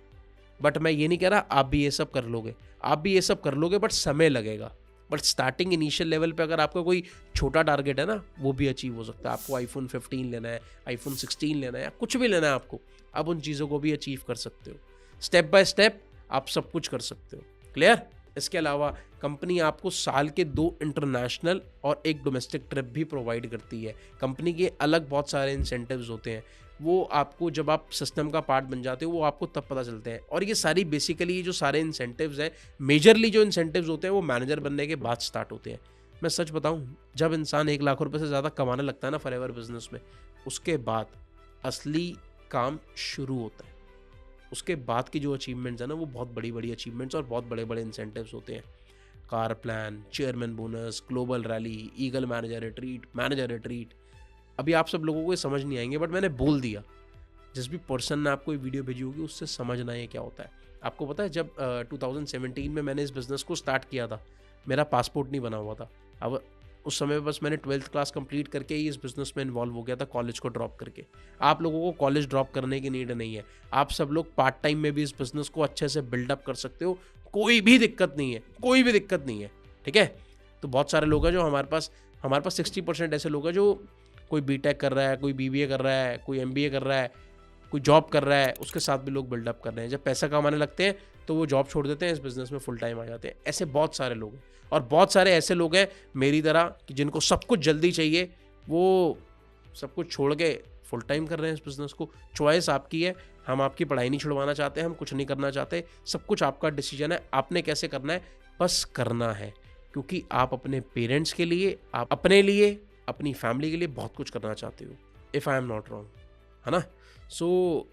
बट मैं ये नहीं कह रहा आप भी ये सब कर लोगे, आप भी ये सब कर लोगे, बट समय लगेगा। बट स्टार्टिंग इनिशियल लेवल पे अगर आपका कोई छोटा टारगेट है ना, वो भी अचीव हो सकता है। आपको iPhone 15 लेना है, iPhone 16 लेना है, या कुछ भी लेना है आपको, आप उन चीज़ों को भी अचीव कर सकते हो। स्टेप बाय स्टेप आप सब कुछ कर सकते हो। क्लियर? इसके अलावा कंपनी आपको साल के 2 इंटरनेशनल और 1 डोमेस्टिक ट्रिप भी प्रोवाइड करती है। कंपनी के अलग बहुत सारे इंसेंटिव्स होते हैं, वो आपको जब आप सिस्टम का पार्ट बन जाते हो वो आपको तब पता चलते हैं। और ये सारी बेसिकली जो सारे इंसेंटिव्स हैं, मेजरली जो इंसेंटिव्स होते हैं वो मैनेजर बनने के बाद स्टार्ट होते हैं। मैं सच बताऊं, जब इंसान 1 लाख रुपए से ज़्यादा कमाने लगता है ना फॉरएवर बिजनेस में, उसके बाद असली काम शुरू होता है। उसके बाद की जो अचीवमेंट्स है ना, वो बहुत बड़ी बड़ी अचीवमेंट्स और बहुत बड़े बड़े इंसेंटिव्स होते हैं। Car plan, chairman bonus, global rally, eagle manager retreat. अभी आप सब लोगों को ये समझ नहीं आएंगे, बट मैंने बोल दिया। जिस भी पर्सन ने आपको ये वीडियो भेजी होगी उससे समझना ये क्या होता है। आपको पता है, जब 2017 में मैंने इस बिज़नेस को स्टार्ट किया था, मेरा पासपोर्ट नहीं बना हुआ था। अब उस समय बस मैंने 12th क्लास कंप्लीट करके ही इस बिज़नेस में इन्वॉल्व हो गया था, कॉलेज को ड्रॉप करके। आप लोगों को कॉलेज ड्रॉप करने की नीड नहीं है। आप सब लोग पार्ट टाइम में भी इस बिज़नेस को अच्छे से बिल्डअप कर सकते हो, कोई भी दिक्कत नहीं है, कोई भी दिक्कत नहीं है। ठीक है? तो बहुत सारे लोग हैं जो हमारे पास 60% ऐसे लोग हैं जो कोई बीटेक कर रहा है, कोई BBA कर रहा है, कोई MBA कर रहा है, कोई जॉब कर रहा है, उसके साथ भी लोग बिल्डअप कर रहे हैं। जब पैसा कमाने लगते हैं तो वो जॉब छोड़ देते हैं, इस बिज़नेस में फुल टाइम आ जाते हैं। ऐसे बहुत सारे लोग हैं, और बहुत सारे ऐसे लोग हैं मेरी तरह कि जिनको सब कुछ जल्दी चाहिए, वो सब कुछ छोड़ के फुल टाइम कर रहे हैं इस बिज़नेस को। चॉइस आपकी है। हम आपकी पढ़ाई नहीं छुड़वाना चाहते, हम कुछ नहीं करना चाहते, सब कुछ आपका डिसीजन है। आपने कैसे करना है, बस करना है, क्योंकि आप अपने पेरेंट्स के लिए, आप अपने लिए, अपनी फैमिली के लिए बहुत कुछ करना चाहते हो, if I am not wrong, है ना? सो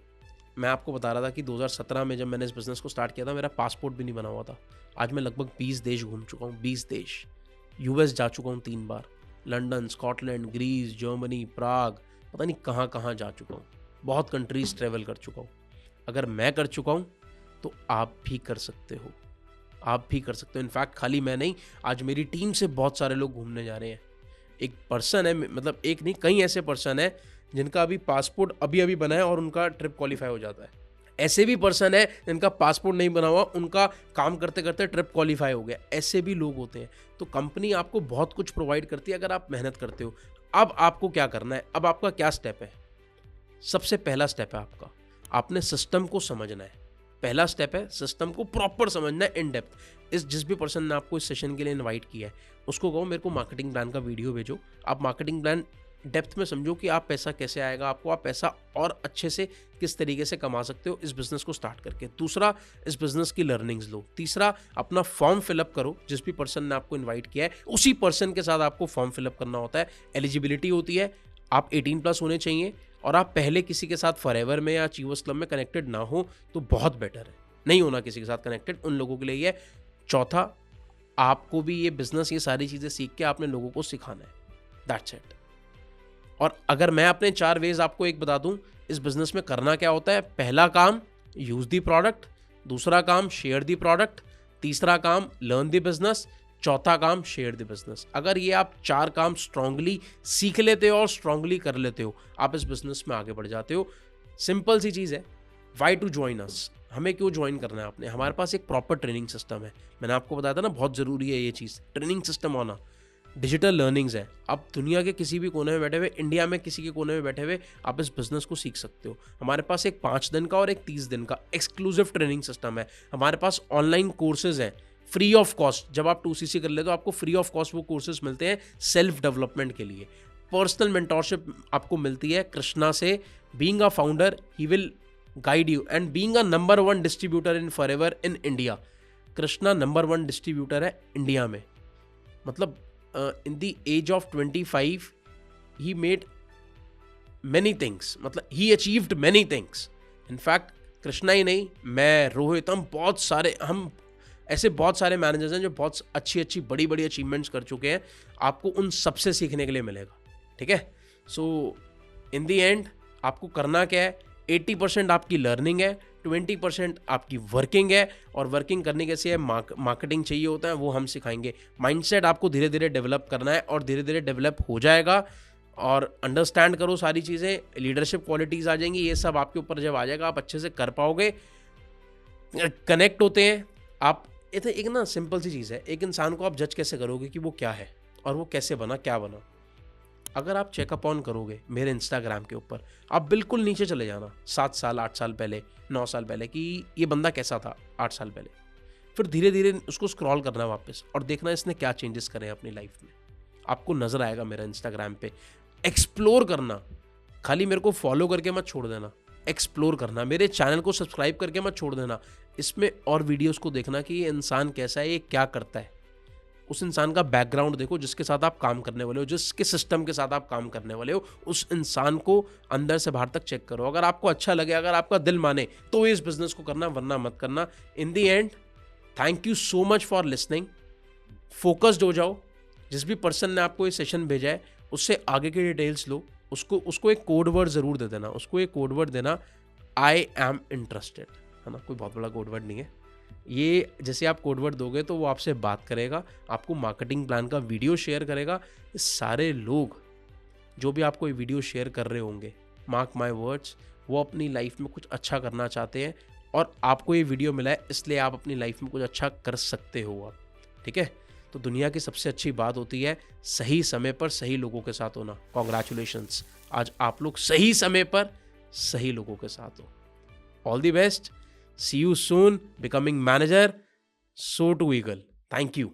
मैं आपको बता रहा था कि 2017 में जब मैंने इस बिज़नेस को स्टार्ट किया था, मेरा पासपोर्ट भी नहीं बना हुआ था। आज मैं लगभग 20 देश घूम चुका हूँ, 20 देश। US जा चुका हूँ 3 बार, लंदन, स्कॉटलैंड, ग्रीस, जर्मनी, प्राग, पता नहीं कहाँ कहाँ जा चुका हूँ। बहुत कंट्रीज़ ट्रैवल कर चुका हूँ। अगर मैं कर चुका हूँ तो आप भी कर सकते हो, आप भी कर सकते हो। इनफैक्ट खाली मैं नहीं, आज मेरी टीम से बहुत सारे लोग घूमने जा रहे हैं। एक पर्सन है, मतलब एक नहीं, कई ऐसे पर्सन है जिनका अभी पासपोर्ट अभी बना है और उनका ट्रिप क्वालिफाई हो जाता है। ऐसे भी पर्सन है जिनका पासपोर्ट नहीं बना हुआ, उनका काम करते करते ट्रिप क्वालिफाई हो गया। ऐसे भी लोग होते हैं। तो कंपनी आपको बहुत कुछ प्रोवाइड करती है अगर आप मेहनत करते हो। अब आपको क्या करना है, अब आपका क्या स्टेप है? सबसे पहला स्टेप है आपका, आपने सिस्टम को समझना है। पहला स्टेप है सिस्टम को प्रॉपर समझना है, इन डेप्थ। जिस भी पर्सन ने आपको इस सेशन के लिए इनवाइट किया है, उसको कहो मेरे को मार्केटिंग प्लान का वीडियो भेजो। आप मार्केटिंग प्लान डेप्थ में समझो कि आप पैसा कैसे आएगा आपको, आप पैसा और अच्छे से किस तरीके से कमा सकते हो इस बिज़नेस को स्टार्ट करके। दूसरा, इस बिज़नेस की लर्निंग्स लो। तीसरा, अपना फॉर्म फिलअप करो। जिस भी पर्सन ने आपको इन्वाइट किया है उसी पर्सन के साथ आपको फॉर्म फिलअप करना होता है। एलिजिबिलिटी होती है, आप 18+ होने चाहिए, और आप पहले किसी के साथ फॉरएवर में या अचीवर्स क्लब में कनेक्टेड ना हो तो बहुत बेटर है। नहीं होना किसी के साथ कनेक्टेड, उन लोगों के लिए ये। चौथा, आपको भी ये बिज़नेस, ये सारी चीज़ें सीख के आपने लोगों को सिखाना है। That's it. और अगर मैं अपने 4 वेज आपको एक बता दूं इस बिज़नेस में करना क्या होता है। पहला काम, यूज़ दी प्रोडक्ट। दूसरा काम, शेयर दी प्रोडक्ट। तीसरा काम, लर्न दी बिज़नेस। चौथा काम, शेयर द बिज़नेस। अगर ये आप 4 काम स्ट्रांगली सीख लेते हो और स्ट्रांगली कर लेते हो, आप इस बिज़नेस में आगे बढ़ जाते हो। सिंपल सी चीज़ है, वाई टू ज्वाइन अस, हमें क्यों ज्वाइन करना है आपने। हमारे पास एक प्रॉपर ट्रेनिंग सिस्टम है। मैंने आपको बताया था ना, बहुत ज़रूरी है ये चीज़, ट्रेनिंग सिस्टम होना। डिजिटल लर्निंग्स है। आप दुनिया के किसी भी कोने में बैठे हुए, इंडिया में किसी के कोने में बैठे हुए आप इस बिज़नेस को सीख सकते हो। हमारे पास एक 5 दिन का और एक 30 दिन का एक्सक्लूसिव ट्रेनिंग सिस्टम है। हमारे पास ऑनलाइन कोर्सेज़ हैं फ्री ऑफ कॉस्ट। जब आप 2CC कर ले तो आपको फ्री ऑफ कॉस्ट वो कोर्सेज मिलते हैं सेल्फ डेवलपमेंट के लिए। पर्सनल मेंटोरशिप आपको मिलती है कृष्णा से। Being a founder he will guide you and being a number 1 distributor in forever in India. Krishna number 1 distributor है इंडिया में। मतलब in the age of 25 he made many things, मतलब he achieved many things. In fact Krishna ही नहीं, मैं, रोहित, हम ऐसे बहुत सारे मैनेजर्स हैं जो बहुत अच्छी बड़ी अचीवमेंट्स कर चुके हैं। आपको उन सबसे सीखने के लिए मिलेगा, ठीक है। सो इन दी एंड आपको करना क्या है, 80% आपकी लर्निंग है, 20% आपकी वर्किंग है। और वर्किंग करने कैसे है, मार्केटिंग चाहिए होता है, वो हम सिखाएंगे। माइंडसेट आपको धीरे धीरे डेवलप करना है और धीरे धीरे डेवलप हो जाएगा। और अंडरस्टैंड करो सारी चीज़ें, लीडरशिप क्वालिटीज़ आ जाएंगी, ये सब आपके ऊपर जब आ जाएगा आप अच्छे से कर पाओगे। कनेक्ट होते हैं आप। ये तो एक ना सिंपल सी चीज़ है, एक इंसान को आप जज कैसे करोगे कि वो क्या है और वो कैसे बना, क्या बना। अगर आप चेकअप ऑन करोगे मेरे इंस्टाग्राम के ऊपर, आप बिल्कुल नीचे चले जाना 7 साल 8 साल पहले, 9 साल पहले, कि ये बंदा कैसा था 8 साल पहले। फिर धीरे धीरे उसको स्क्रॉल करना वापस और देखना इसने क्या चेंजेस करे अपनी लाइफ में। आपको नजर आएगा मेरा इंस्टाग्राम पे। एक्सप्लोर करना, खाली मेरे को फॉलो करके मत छोड़ देना, एक्सप्लोर करना। मेरे चैनल को सब्सक्राइब करके मत छोड़ देना, इसमें और वीडियोस को देखना कि ये इंसान कैसा है, ये क्या करता है। उस इंसान का बैकग्राउंड देखो जिसके साथ आप काम करने वाले हो, जिसके सिस्टम के साथ आप काम करने वाले हो, उस इंसान को अंदर से बाहर तक चेक करो। अगर आपको अच्छा लगे, अगर आपका दिल माने तो इस बिजनेस को करना, वरना मत करना। In the end thank you so much for listening. Focused हो जाओ। जिस भी पर्सन ने आपको ये सेशन भेजा है उससे आगे की डिटेल्स लो। उसको एक कोड वर्ड ज़रूर दे देना। उसको एक कोड वर्ड देना, आई एम इंटरेस्टेड, है ना। कोई बहुत बड़ा कोड वर्ड नहीं है ये। जैसे आप कोड वर्ड दोगे तो वो आपसे बात करेगा, आपको मार्केटिंग प्लान का वीडियो शेयर करेगा। ये सारे लोग जो भी आपको ये वीडियो शेयर कर रहे होंगे, मार्क माई वर्ड्स, वो अपनी लाइफ में कुछ अच्छा करना चाहते हैं। और आपको ये वीडियो मिला है इसलिए आप अपनी लाइफ में कुछ अच्छा कर सकते हो आप, ठीक है। तो दुनिया की सबसे अच्छी बात होती है सही समय पर सही लोगों के साथ होना। कॉन्ग्रेचुलेशंस, आज आप लोग सही समय पर सही लोगों के साथ हो। All the best, see you soon, becoming manager, so to eagle. Thank you.